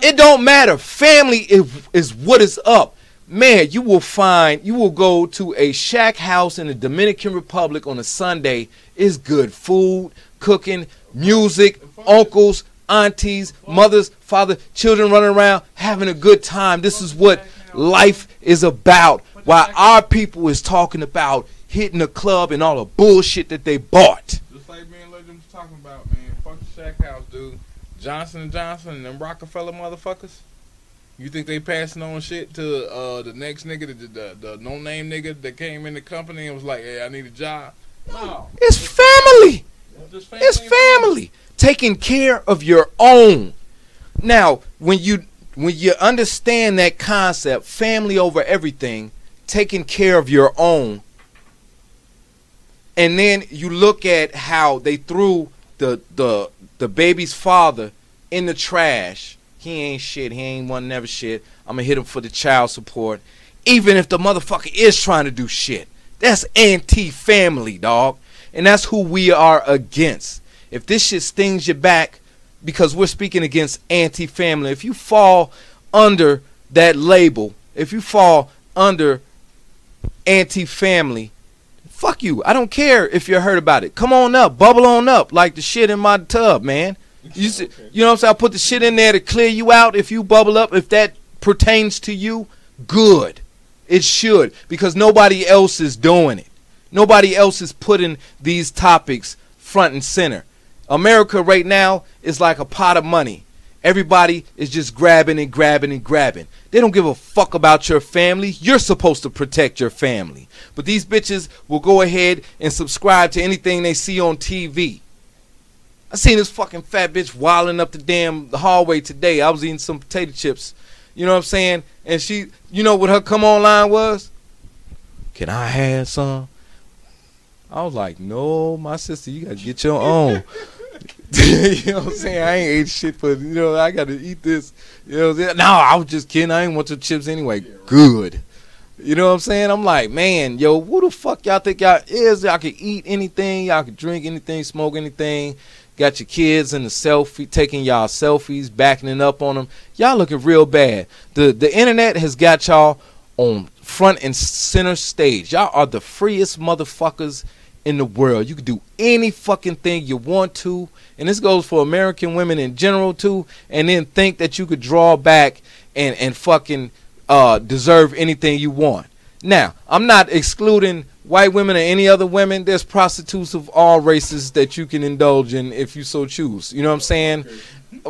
it don't matter. Family is what is up. Man, you will go to a shack house in the Dominican Republic on a Sunday. It's good food, cooking, music, uncles, aunties, mothers, father, children running around, having a good time. This is what life is about. While our people is talking about hitting the club and all the bullshit that they bought. Just like me and Legend was talking about, man. Fuck the shack house, dude. Johnson & Johnson and them Rockefeller motherfuckers. You think they passing on shit to the next nigga, the no-name nigga that came in the company and was like, hey, I need a job? No. It's family. It's family. Taking care of your own. Now, when you understand that concept, family over everything, taking care of your own, and then you look at how they threw the baby's father in the trash. He ain't shit. He ain't one never shit. I'm going to hit him for the child support. Even if the motherfucker is trying to do shit. That's anti-family, dog. And that's who we are against. If this shit stings you back because we're speaking against anti-family, if you fall under that label, if you fall under anti-family, fuck you. I don't care if you're hurt about it. Come on up. Bubble on up like the shit in my tub, man. You know what I'm saying? I put the shit in there to clear you out if you bubble up. If that pertains to you, good. It should, because nobody else is doing it. Nobody else is putting these topics front and center. America right now is like a pot of money. Everybody is just grabbing and grabbing and grabbing. They don't give a fuck about your family. You're supposed to protect your family. But these bitches will go ahead and subscribe to anything they see on TV. I seen this fucking fat bitch wilding up the hallway today. I was eating some potato chips. You know what I'm saying? And she, you know what her come on line was? Can I have some? I was like, no, my sister, you got to get your own. You know what I'm saying? I ain't ate shit, but, you know, I got to eat this. You know what I'm saying? No, I was just kidding. I ain't want your chips anyway. Good. You know what I'm saying? I'm like, man, yo, who the fuck y'all think y'all is? Y'all can eat anything. Y'all can drink anything, smoke anything. Got your kids in the selfie, taking y'all selfies, backing it up on them. Y'all looking real bad. The internet has got y'all on front and center stage. Y'all are the freest motherfuckers in the world. You can do any fucking thing you want to, and this goes for American women in general too, and then think that you could draw back and fucking deserve anything you want. Now, I'm not excluding white women or any other women. There's prostitutes of all races that you can indulge in if you so choose. You know what I'm saying?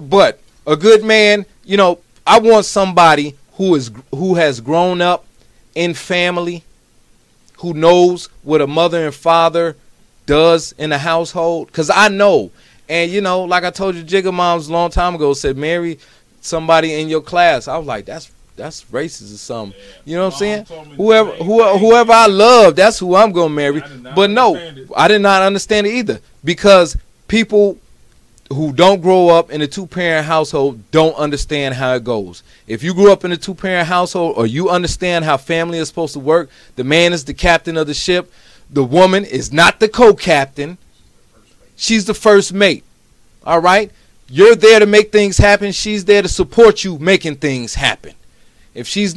But a good man, you know, I want somebody who has grown up in family, who knows what a mother and father does in a household. Because I know. And, you know, like I told you, Jigga Moms a long time ago said, marry somebody in your class. I was like, that's racist or something. You know what I'm saying? Whoever I love, that's who I'm going to marry. But no, I did not understand it either. Because people who don't grow up in a two-parent household don't understand how it goes. If you grew up in a two-parent household, or you understand how family is supposed to work, the man is the captain of the ship. The woman is not the co-captain. She's the first mate. All right? You're there to make things happen. She's there to support you making things happen. If she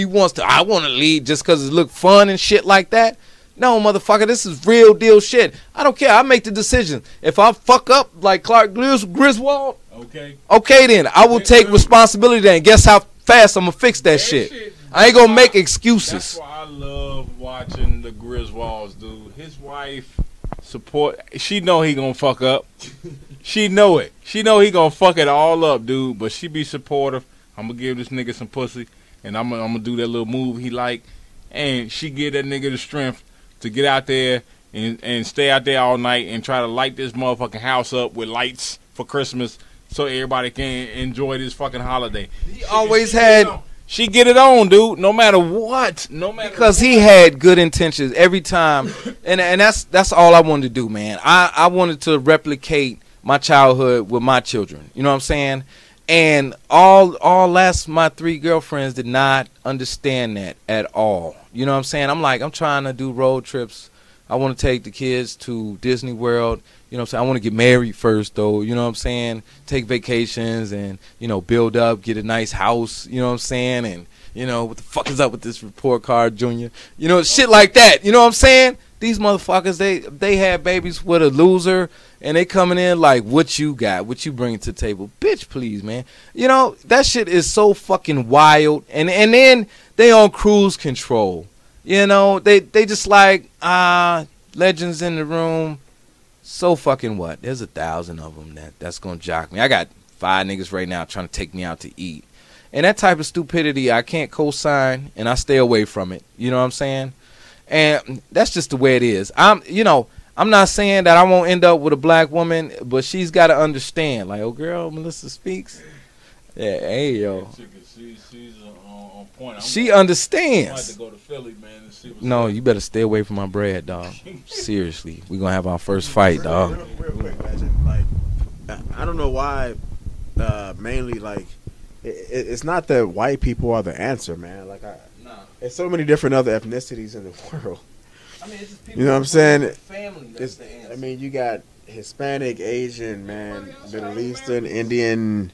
wants to, I want to lead just because it look fun and shit like that. No, motherfucker, this is real deal shit. I don't care. I make the decision. If I fuck up like Clark Griswold, okay then. I will take responsibility then. Guess how fast I'm going to fix that shit. I ain't going to make excuses. That's why I love watching the Griswolds, dude. His wife support. She know he going to fuck up. She know it. She know he going to fuck it all up, dude. But she be supportive. I'm going to give this nigga some pussy. And I'm gonna do that little move he like. And she give that nigga the strength to get out there and stay out there all night and try to light this motherfucking house up with lights for Christmas so everybody can enjoy this fucking holiday. He always had... She get it on, dude, no matter what. Because he had good intentions every time. And that's all I wanted to do, man. I wanted to replicate my childhood with my children. You know what I'm saying? And my 3 girlfriends did not understand that at all. You know what I'm saying? I'm trying to do road trips. I want to take the kids to Disney World. You know what I'm saying? I want to get married first, though. You know what I'm saying? Take vacations and, you know, build up, get a nice house. You know what I'm saying? And, you know, what the fuck is up with this report card, Junior? You know, shit like that. You know what I'm saying? These motherfuckers, they had babies with a loser, and they coming in like, what you got? What you bringing to the table? Bitch, please, man. You know, that shit is so fucking wild. And then they on cruise control. You know, they just like, legends in the room. So fucking what? There's 1,000 of them that's going to jock me. I got 5 niggas right now trying to take me out to eat. And that type of stupidity, I can't co-sign, and I stay away from it. You know what I'm saying? And that's just the way it is. I'm not saying that I won't end up with a black woman, but she's got to understand. Like, oh, girl, Melissa Speaks. Yeah, hey, yo. She's on point. She understands. I have to go to Philly, man, and see what's No, you better stay away from my bread, dog. Seriously. We're going to have our first fight, dog. Real quick, Legend. Like, I don't know why, mainly, like, it's not that white people are the answer, man. Like, there's so many different other ethnicities in the world. I mean, it's just people, you know what I'm saying? Family, that's the answer. I mean, you got Hispanic, Asian, man, Middle Eastern, Indian,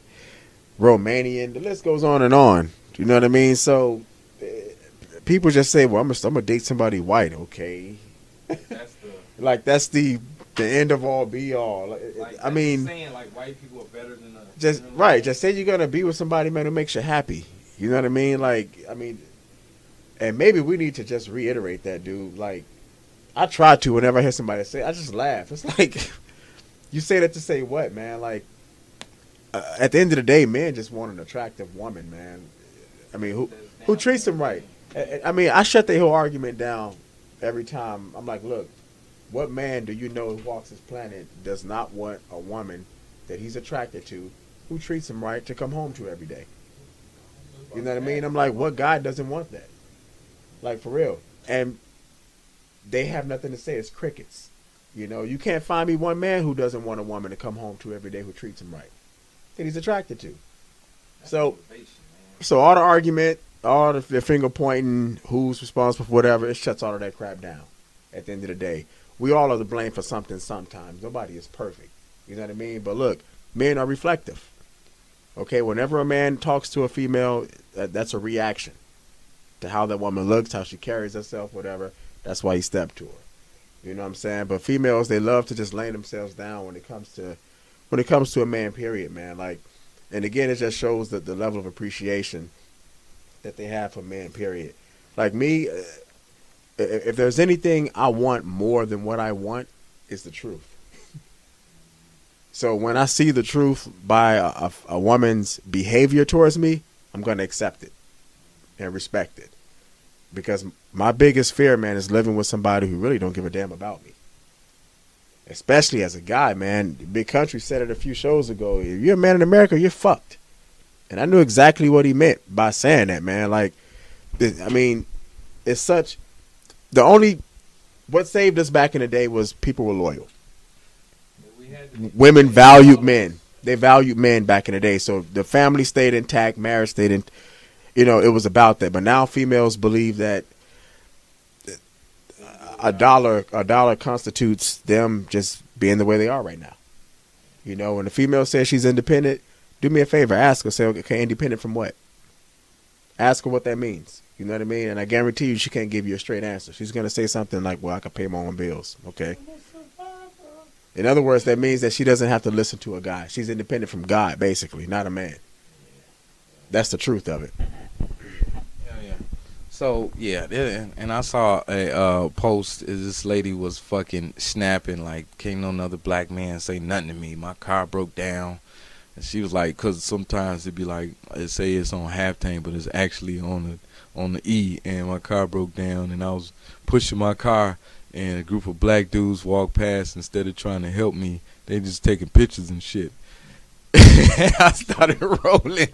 Romanian. The list goes on and on. You know what I mean? So people just say, "Well, I'm gonna date somebody white." Okay, that's the like that's the the end of all be all. Like, I mean, saying like white people are better than us. just right. Just say you're gonna be with somebody, man, who makes you happy. You know what I mean? Like, I mean, and maybe we need to just reiterate that, dude. Like, I try to whenever I hear somebody say, I just laugh. It's like, you say that to say what, man? Like, at the end of the day, men just want an attractive woman, man. I mean, who treats them right? I mean, I shut the whole argument down every time. I'm like, look, what man do you know who walks this planet does not want a woman that he's attracted to who treats him right to come home to every day? You know what I mean? I'm like, what guy doesn't want that? Like, for real. And they have nothing to say. It's crickets. You know, you can't find me one man who doesn't want a woman to come home to every day who treats him right, that he's attracted to. So all the argument, all the finger pointing, who's responsible for whatever, it shuts all of that crap down at the end of the day. We all are to blame for something sometimes. Nobody is perfect. You know what I mean? But look, men are reflective. Okay, whenever a man talks to a female, that's a reaction to how that woman looks, how she carries herself, whatever. That's why he stepped to her. You know what I'm saying? But females, they love to just lay themselves down when it comes to a man, period, man. Like, and again, it just shows that the level of appreciation that they have for men, period. Like me, if there's anything I want more than what I want, it's the truth. So when I see the truth by a woman's behavior towards me, I'm going to accept it and respect it. Because my biggest fear, man, is living with somebody who really don't give a damn about me. Especially as a guy, man. Big Country said it a few shows ago. If you're a man in America, you're fucked. And I knew exactly what he meant by saying that, man. Like, I mean, it's such... What saved us back in the day was people were loyal. Women valued men. They valued men back in the day. So the family stayed intact, marriage stayed in, you know, it was about that. But now females believe that a dollar constitutes them just being the way they are right now. You know, when the female says she's independent, do me a favor, ask her, say, okay, independent from what? Ask her what that means. You know what I mean? And I guarantee you she can't give you a straight answer. She's going to say something like, well, I can pay my own bills. Okay. In other words, that means that she doesn't have to listen to a guy. She's independent from God, basically, not a man. That's the truth of it. Yeah. So, yeah, and I saw a post. This lady was fucking snapping, like, can't no another black man say nothing to me. My car broke down. And she was like, because sometimes it'd be like, it say it's on half tank, but it's actually on the E, and my car broke down, and I was pushing my car, and a group of black dudes walked past. Instead of trying to help me, they just taking pictures and shit. I started rolling.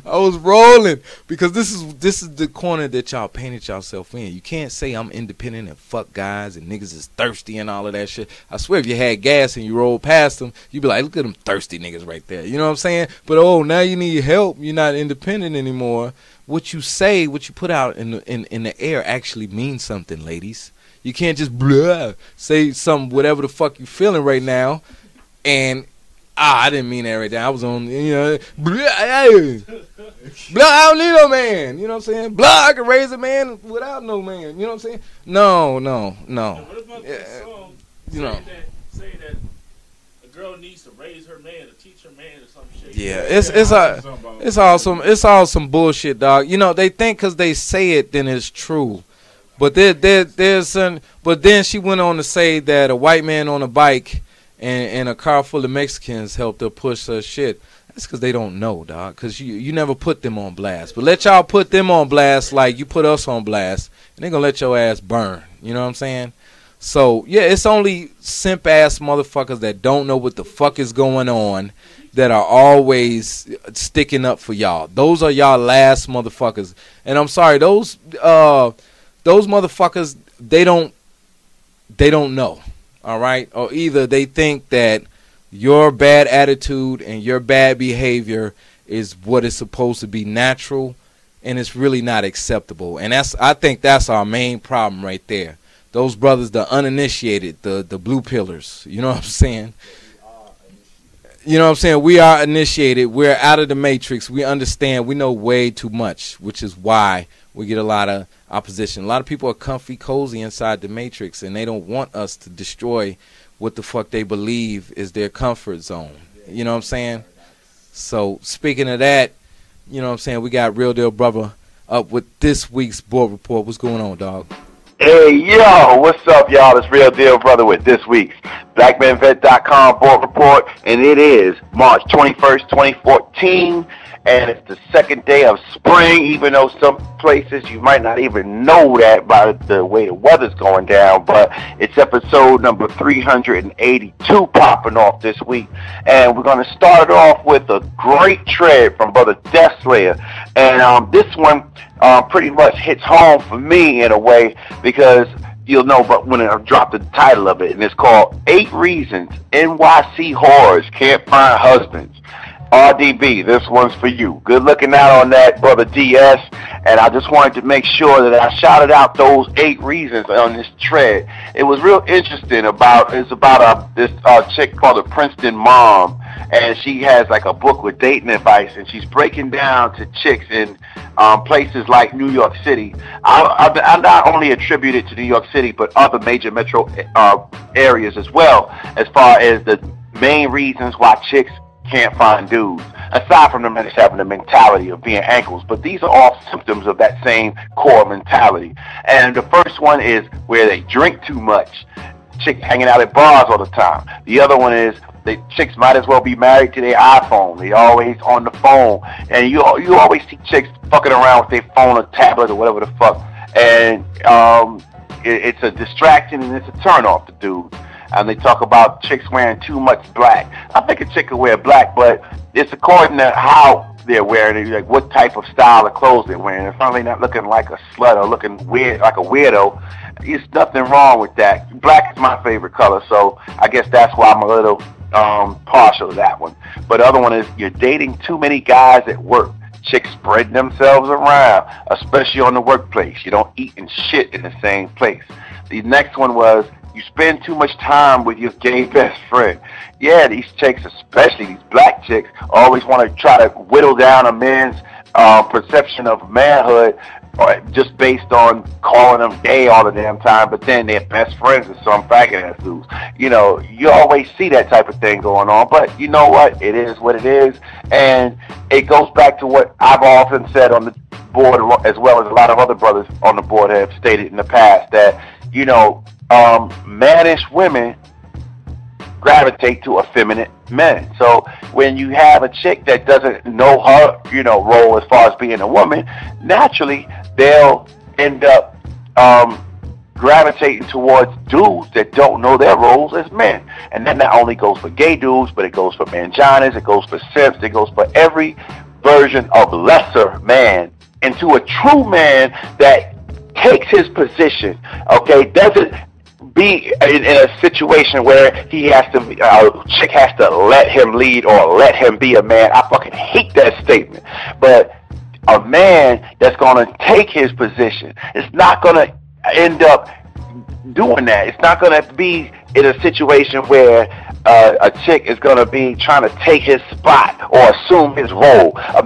I was rolling because this is the corner that y'all painted yourself in. You can't say I'm independent and fuck guys and niggas is thirsty and all of that shit. I swear if you had gas and you rolled past them, you'd be like, look at them thirsty niggas right there. You know what I'm saying? But oh, now you need help. You're not independent anymore. What you say, what you put out in the air actually means something, ladies. You can't just blah, say something, whatever the fuck you feeling right now, and I didn't mean that right there. I was on, you know, blah, I don't need no man. You know what I'm saying? Blah, I can raise a man without no man. You know what I'm saying? No. What about that song you know, say that a girl needs to raise her man or teach her man or some shit? Yeah, it's all some bullshit, dog. You know, they think because they say it, then it's true. But but then she went on to say that a white man on a bike and a car full of Mexicans helped her push her shit. That's because they don't know, dog. Because you never put them on blast. But let y'all put them on blast like you put us on blast, and they gonna let your ass burn. You know what I'm saying? So yeah, it's only simp ass motherfuckers that don't know what the fuck is going on that are always sticking up for y'all. Those are y'all last motherfuckers. And I'm sorry, those motherfuckers, they don't know, all right? Or either they think that your bad attitude and your bad behavior is what is supposed to be natural, and it's really not acceptable. And I think that's our main problem right there. Those brothers, the uninitiated, the blue pillars, you know what I'm saying? You know what I'm saying? We are initiated. We're out of the matrix. We understand. We know way too much, which is why we get a lot of opposition. A lot of people are comfy, cozy inside the matrix, and they don't want us to destroy what the fuck they believe is their comfort zone. You know what I'm saying? So speaking of that, you know what I'm saying, we got Real Deal Brother up with this week's board report. What's going on, dog? Hey, yo, what's up, y'all? It's Real Deal Brother with this week's BlackManVet.com board report, and it is March 21st, 2014, and it's the second day of spring, even though some places you might not even know that by the way the weather's going down, but it's episode number 382 popping off this week, and we're going to start it off with a great trade from Brother Death Slayer, and this one pretty much hits home for me in a way because you'll know but when I drop the title of it, and it's called 8 Reasons NYC Whores Can't Find Husbands. RDB, this one's for you. Good looking out on that, Brother DS. And I just wanted to make sure that I shouted out those 8 reasons on this thread. It was real interesting. It's about this chick called the Princeton Mom, and she has like a book with dating advice, and she's breaking down to chicks in places like New York City. I not only attribute it to New York City, but other major metro areas as well, as far as the main reasons why chicks can't find dudes, aside from them just having the mentality of being ankles. But these are all symptoms of that same core mentality. And the first one is where they drink too much. Chicks hanging out at bars all the time. The other one is the chicks might as well be married to their iPhone. They always on the phone. And you always see chicks fucking around with their phone or tablet or whatever the fuck. And it's a distraction and it's a turn off to dudes. And they talk about chicks wearing too much black. I think a chick could wear black, but it's according to how they're wearing it, like what type of style of clothes they're wearing. If they're not looking like a slut or looking weird like a weirdo, there's nothing wrong with that. Black is my favorite color, so I guess that's why I'm a little partial to that one. But the other one is you're dating too many guys at work. Chicks spreading themselves around, especially on the workplace. You don't eat and shit in the same place. The next one was you spend too much time with your gay best friend. Yeah, these chicks, especially these black chicks, always want to try to whittle down a man's perception of manhood just based on calling them gay all the damn time, but then their best friends are some faggot ass dudes. You know, you always see that type of thing going on, but you know what? It is what it is, and it goes back to what I've often said on the board, as well as a lot of other brothers on the board have stated in the past, that, you know, mannish women gravitate to effeminate men. So when you have a chick that doesn't know her, you know, role as far as being a woman, naturally they'll end up gravitating towards dudes that don't know their roles as men. And that not only goes for gay dudes, but it goes for manginas, it goes for simps, it goes for every version of lesser man into a true man that takes his position, okay, doesn't be in a situation where he has to, chick has to let him lead or let him be a man. I fucking hate that statement. But a man that's going to take his position, it's not going to end up doing that. It's not going to be in a situation where a chick is going to be trying to take his spot or assume his role. A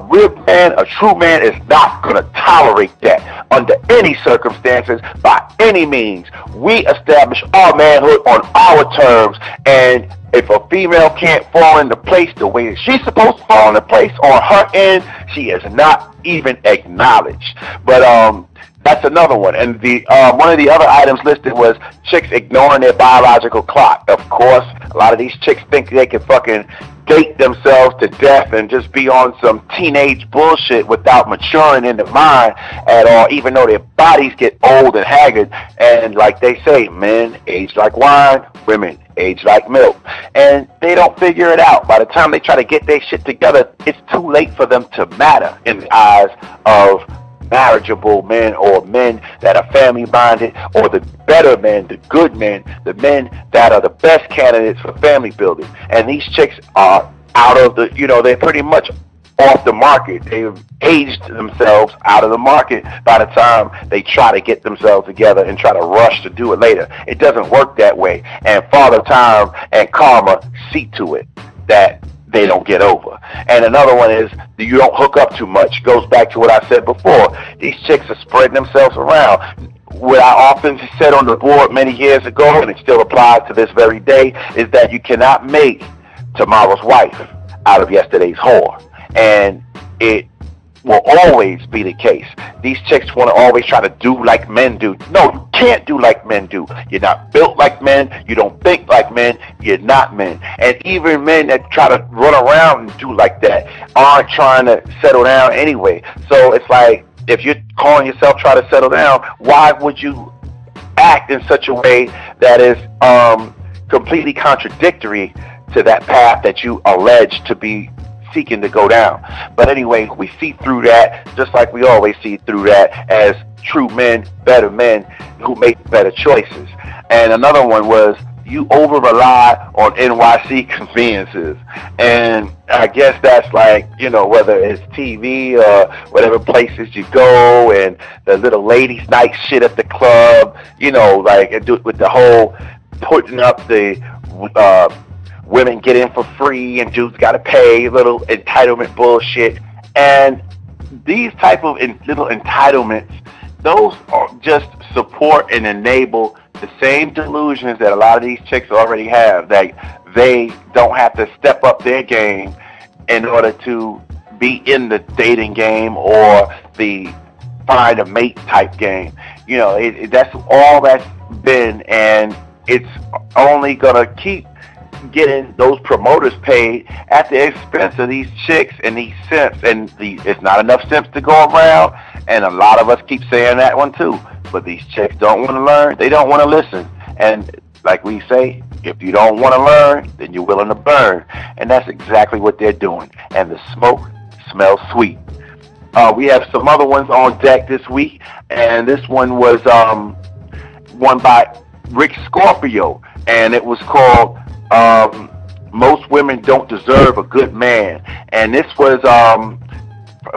real man, a true man is not going to tolerate that under any circumstances, by any means. We establish our manhood on our terms, and if a female can't fall into place the way that she's supposed to fall into place on her end, she is not even acknowledged. But that's another one. And the one of the other items listed was chicks ignoring their biological clock. Of course, a lot of these chicks think they can fucking date themselves to death and just be on some teenage bullshit without maturing in the mind at all, even though their bodies get old and haggard. And like they say, men age like wine, women age like milk. And they don't figure it out. By the time they try to get their shit together, it's too late for them to matter in the eyes of marriageable men, or men that are family minded, or the better men, the good men, the men that are the best candidates for family building. And these chicks are out of the, you know, they're pretty much off the market. They've aged themselves out of the market by the time they try to get themselves together and try to rush to do it later. It doesn't work that way. And Father Time and Karma see to it that they don't get over. And another one is you don't hook up too much. Goes back to what I said before. These chicks are spreading themselves around. what I often said on the board many years ago, and it still applies to this very day, is that you cannot make tomorrow's wife out of yesterday's whore. And it will always be the case. These chicks want to always try to do like men do. No, you can't do like men do. You're not built like men. You don't think like men. You're not men. And even men that try to run around and do like that aren't trying to settle down anyway. So it's like, if you're calling yourself trying to settle down, why would you act in such a way that is completely contradictory to that path that you allege to be seeking to go down? But anyway, we see through that, just like we always see through that, as true men, better men who make better choices. And another one was, you over rely on NYC conveniences. And I guess that's like, you know, whether it's TV or whatever places you go, and the little ladies night shit at the club, you know, like with the whole putting up the women get in for free and dudes got to pay, little entitlement bullshit. And these type of little entitlements, those are just support and enable the same delusions that a lot of these chicks already have, that they don't have to step up their game in order to be in the dating game or the find a mate type game. You know, that's all that's been, and it's only gonna keep getting those promoters paid at the expense of these chicks and these simps. And it's not enough simps to go around, and a lot of us keep saying that one too. But these chicks don't want to learn. They don't want to listen. And like we say, if you don't want to learn, then you're willing to burn. And that's exactly what they're doing. And the smoke smells sweet. We have some other ones on deck this week, and this one was one by Rick Scorpio, and it was called Most Women Don't Deserve a Good Man. And this was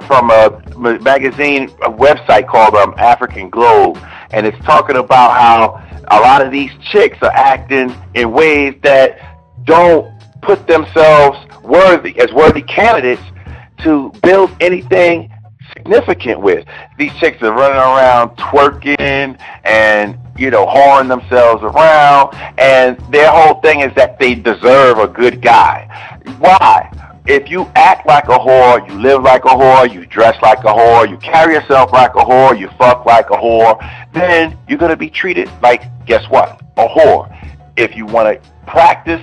from a magazine, a website called African Globe, and it's talking about how a lot of these chicks are acting in ways that don't put themselves as worthy candidates to build anything significant with. These chicks are running around twerking and, you know, whoring themselves around, and their whole thing is that they deserve a good guy. Why? If you act like a whore, you live like a whore, you dress like a whore, you carry yourself like a whore, you fuck like a whore, then you're going to be treated like, guess what? A whore. If you want to practice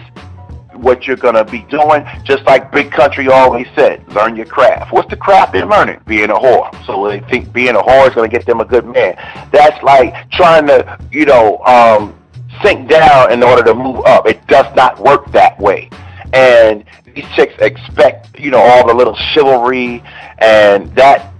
what you're going to be doing, just like Big Country always said, learn your craft. What's the craft they're learning? Being a whore. So they think being a whore is going to get them a good man. That's like trying to, you know, sink down in order to move up. It does not work that way. And these chicks expect, you know, all the little chivalry and that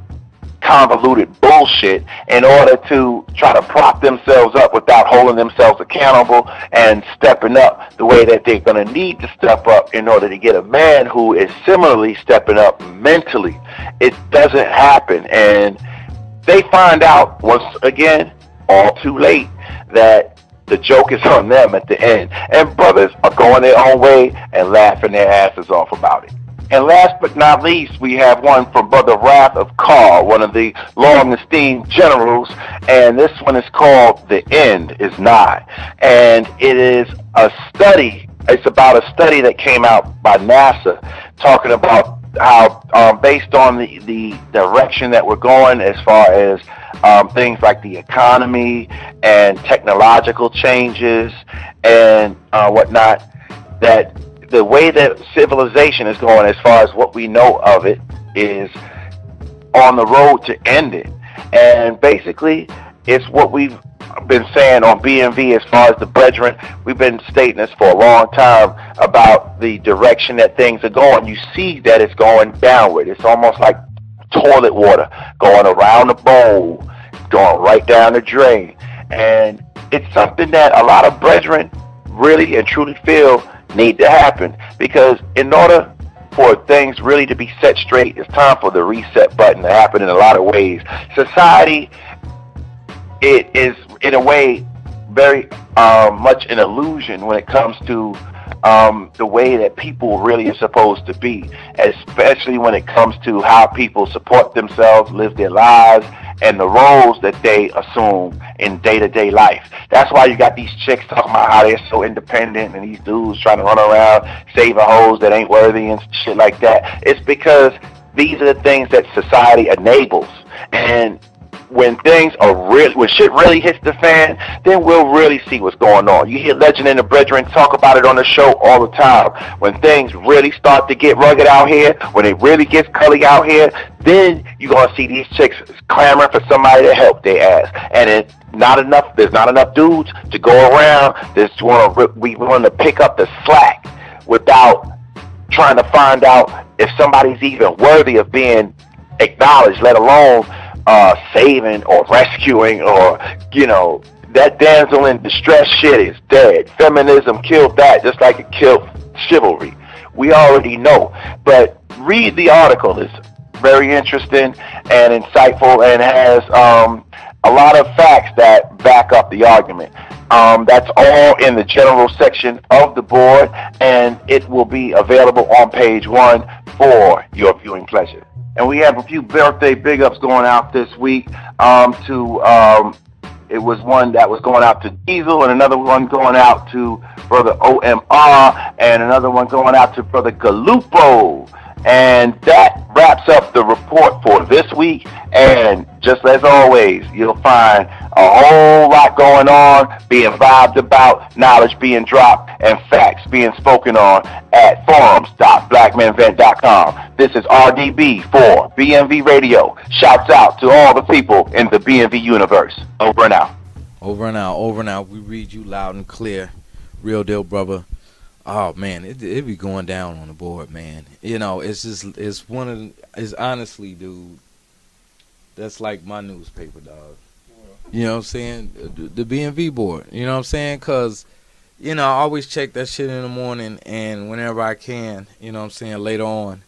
convoluted bullshit in order to try to prop themselves up without holding themselves accountable and stepping up the way that they're going to need to step up in order to get a man who is similarly stepping up mentally. It doesn't happen. And they find out, once again, all too late, that the joke is on them at the end. And brothers are going their own way and laughing their asses off about it. And last but not least, we have one from Brother Wrath of Carl, one of the long-esteemed generals, and this one is called The End Is Nigh. And it is a study, it's about a study that came out by NASA talking about how, based on the direction that we're going as far as things like the economy and technological changes and whatnot, that the way that civilization is going, as far as what we know of it, is on the road to end it. And basically, it's what we've been saying on BMV as far as the brethren. We've been stating this for a long time about the direction that things are going. You see that it's going downward. It's almost like toilet water going around the bowl, going right down the drain. And it's something that a lot of brethren really and truly feel need to happen, because in order for things really to be set straight, it's time for the reset button to happen in a lot of ways. Society, it is in a way very much an illusion when it comes to the way that people really are supposed to be, especially when it comes to how people support themselves, live their lives, and the roles that they assume in day-to-day life. That's why you got these chicks talking about how they're so independent and these dudes trying to run around saving hoes that ain't worthy and shit like that. It's because these are the things that society enables. And when things are when shit really hits the fan, then we'll really see what's going on. You hear Legend and the Brethren talk about it on the show all the time. When things really start to get rugged out here, when it really gets cully out here, then you're going to see these chicks clamoring for somebody to help their ass. And there's not enough dudes to go around that's we want to pick up the slack without trying to find out if somebody's even worthy of being acknowledged, let alone saving or rescuing, or, you know, that damsel in distress shit is dead. Feminism killed that just like it killed chivalry. We already know. But read the article. It's very interesting and insightful and has a lot of facts that back up the argument. That's all in the general section of the board, and it will be available on page 1 for your viewing pleasure. And we have a few birthday big ups going out this week. It was one that was going out to Diesel, and another one going out to Brother OMR, and another one going out to Brother Galupo. And that wraps up the report for this week. And just as always, you'll find a whole lot going on, being vibed about, knowledge being dropped, and facts being spoken on at forums.blackmenvent.com. This is RDB for BMV Radio. Shouts out to all the people in the BMV universe. Over and out. Over and out. Over and out. We read you loud and clear. Real deal, brother. Oh man, it be going down on the board, man. You know, it's honestly, dude, that's like my newspaper, dog. You know what I'm saying? The BMV board. You know what I'm saying? Because, you know, I always check that shit in the morning, and whenever I can, you know what I'm saying, later on,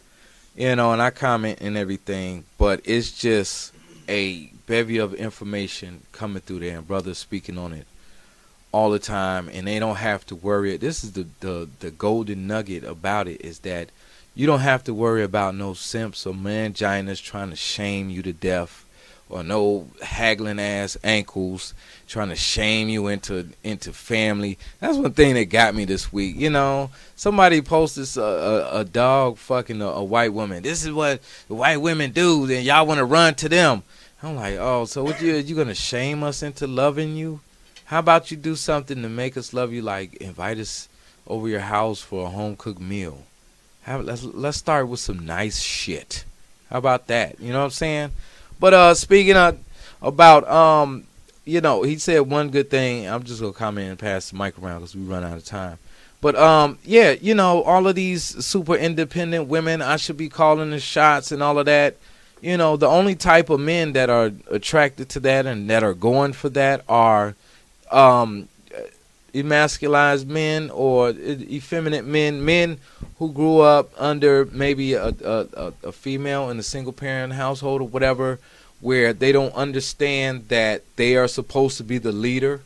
you know, and I comment and everything, but it's just a bevy of information coming through there, and brothers speaking on it all the time, and they don't have to worry. This is the golden nugget about it, is that you don't have to worry about no simps or manginas trying to shame you to death, or no haggling ass ankles trying to shame you into family. That's one thing that got me this week. You know, somebody posted a dog fucking a white woman. This is what the white women do, then y'all want to run to them. I'm like, oh, so what you gonna shame us into loving you? How about you do something to make us love you, like invite us over your house for a home-cooked meal? Let's start with some nice shit. How about that? You know what I'm saying? But speaking about, you know, he said one good thing. I'm just going to comment and pass the mic around because we run out of time. But, yeah, you know, all of these super independent women, I should be calling the shots and all of that. You know, the only type of men that are attracted to that and that are going for that are emasculized men or effeminate men who grew up under maybe a female in a single parent household or whatever, where they don't understand that they are supposed to be the leader.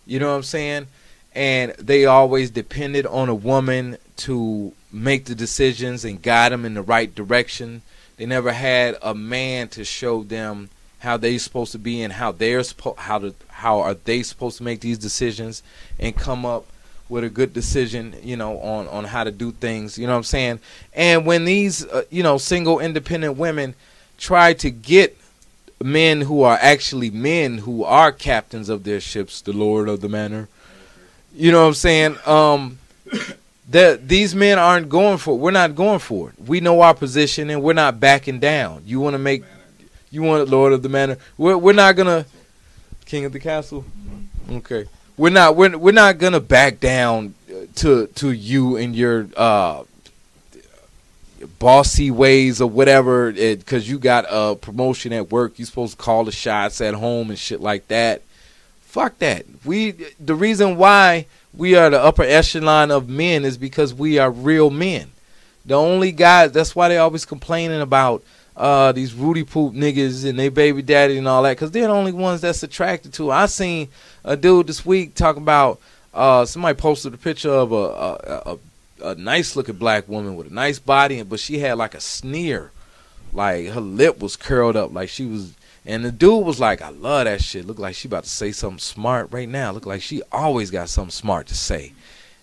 You know what I'm saying? And they always depended on a woman to make the decisions and guide them in the right direction. They never had a man to show them how they supposed to be and how are they supposed to make these decisions and come up with a good decision, you know, on how to do things. You know what I'm saying? And when these, you know, single independent women try to get men who are actually men who are captains of their ships, the Lord of the Manor, you know what I'm saying? That these men aren't going for it. We're not going for it. We know our position and we're not backing down. You want Lord of the Manor. We're not gonna King of the Castle. Okay. We're not gonna back down to you and your bossy ways or whatever, because you got a promotion at work. You're supposed to call the shots at home and shit like that. Fuck that. The reason why we are the upper echelon of men is because we are real men. The only guys, that's why they always complaining about these Rudy Poop niggas and their baby daddy and all that, because they're the only ones that's attracted to it. I seen a dude this week talking about, somebody posted a picture of a nice looking black woman with a nice body, but she had like a sneer, like her lip was curled up, like she was, And the dude was like, I love that shit. Look like she about to say something smart right now. Look like she always got something smart to say.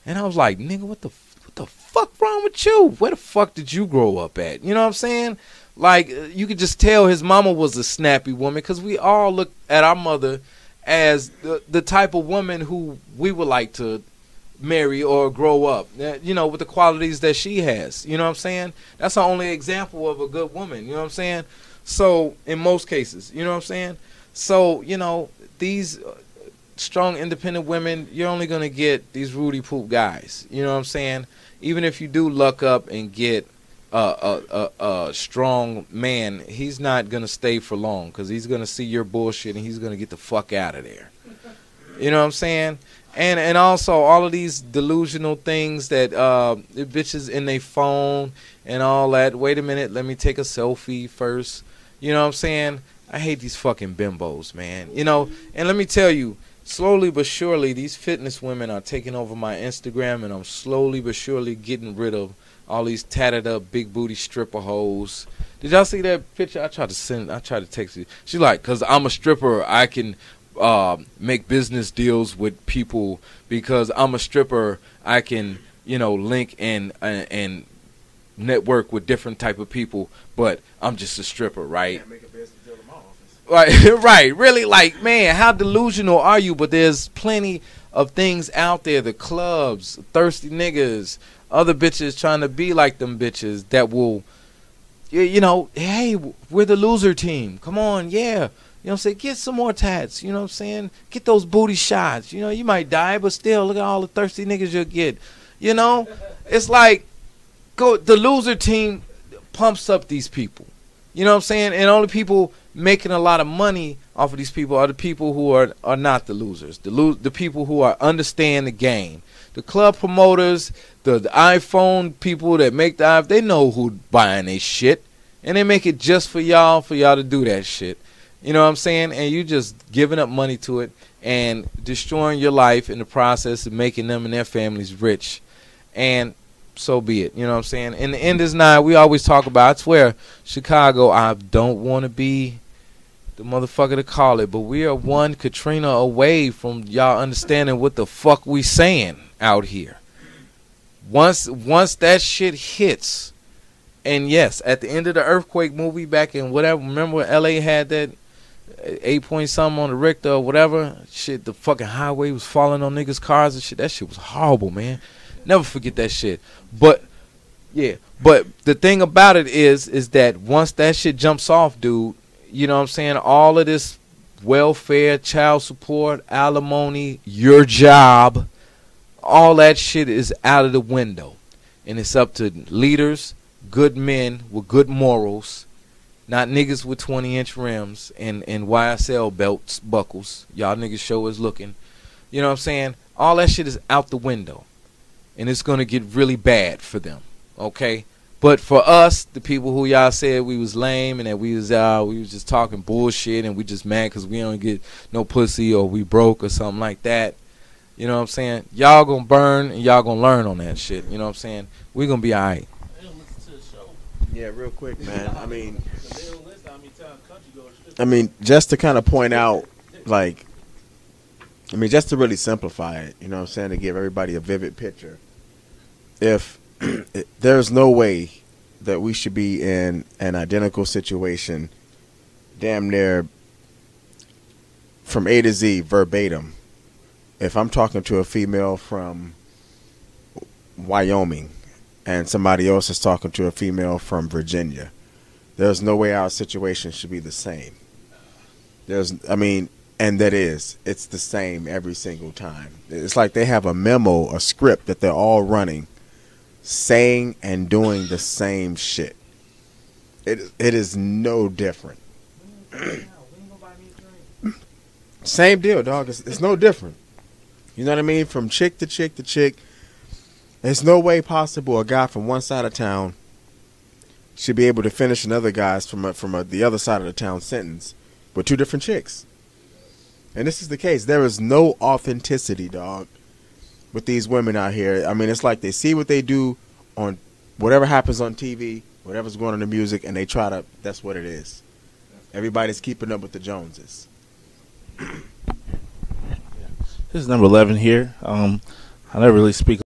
And I was like, nigga, what the fuck wrong with you? Where the fuck did you grow up at? You know what I'm saying? Like, you could just tell his mama was a snappy woman, because we all look at our mother as the type of woman who we would like to marry or grow up, you know, with the qualities that she has. You know what I'm saying? That's the only example of a good woman. You know what I'm saying? So, in most cases, you know what I'm saying? So, you know, these strong, independent women, you're only going to get these Rudy Poop guys. You know what I'm saying? Even if you do luck up and get a strong man, he's not going to stay for long, because he's going to see your bullshit and he's going to get the fuck out of there. You know what I'm saying? And also all of these delusional things that the bitches in their phone and all that. Wait a minute, let me take a selfie first. You know what I'm saying? I hate these fucking bimbos, man. You know, and let me tell you, slowly but surely, these fitness women are taking over my Instagram, and I'm slowly but surely getting rid of all these tatted up big booty stripper hoes. Did y'all see that picture? I tried to text you. She's like, because I'm a stripper, I can make business deals with people. Because I'm a stripper, I can, you know, link and network with different type of people. But I'm just a stripper, right? Make a business deal in my office. Right, right. Really, like, man, how delusional are you? But there's plenty of things out there. The clubs, thirsty niggas, other bitches trying to be like them bitches that will, you know, hey, we're the loser team. Come on, yeah. You know what I'm saying? Get some more tats. You know what I'm saying? Get those booty shots. You know, you might die, but still, look at all the thirsty niggas you'll get. You know? It's like, the loser team pumps up these people. You know what I'm saying? And only people making a lot of money off of these people are the people who are not the losers. The people who understand the game. The club promoters, the iPhone people that make the iPhone, they know who buying their shit. And they make it just for y'all to do that shit. You know what I'm saying? And you just giving up money to it and destroying your life in the process of making them and their families rich. And so be it. You know what I'm saying? And the end is nigh. We always talk about, I swear, Chicago, I don't want to be the motherfucker to call it, but we are one Katrina away from y'all understanding what the fuck we saying out here. Once that shit hits, and yes, at the end of the earthquake movie back in whatever, remember when LA had that 8 point something on the Richter or whatever, shit, the fucking highway was falling on niggas' cars and shit. That shit was horrible, man. Never forget that shit. But yeah, but the thing about it is that once that shit jumps off, dude, you know what I'm saying, all of this welfare, child support, alimony, your job, all that shit is out of the window. And it's up to leaders, good men with good morals, not niggas with 20-inch rims and YSL belts, buckles. Y'all niggas show us looking. You know what I'm saying? All that shit is out the window. And it's going to get really bad for them. Okay? But for us, the people who y'all said we was lame and that we was just talking bullshit and we just mad because we don't get no pussy or we broke or something like that. You know what I'm saying? Y'all going to burn and y'all going to learn on that shit. You know what I'm saying? We going to be all right. They don't listen to the show. Yeah, real quick, man. I mean, They don't listen. I mean, tell country goers. I mean, just to kind of point out, like, I mean, just to really simplify it, you know what I'm saying, to give everybody a vivid picture. If there's no way that we should be in an identical situation, damn near from A to Z, verbatim. If I'm talking to a female from Wyoming and somebody else is talking to a female from Virginia, there's no way our situation should be the same. And it's the same every single time. It's like they have a memo, a script that they're all running, saying and doing the same shit. It is no different. Same deal, dog. It's no different. You know what I mean? From chick to chick to chick. There's no way possible a guy from one side of town should be able to finish another guy's from the other side of the town sentence with two different chicks. And this is the case. There is no authenticity, dog, with these women out here. I mean, it's like they see what they do on whatever happens on TV, whatever's going on in the music, and they try to, that's what it is. Everybody's keeping up with the Joneses. This is number 11 here. I never really speak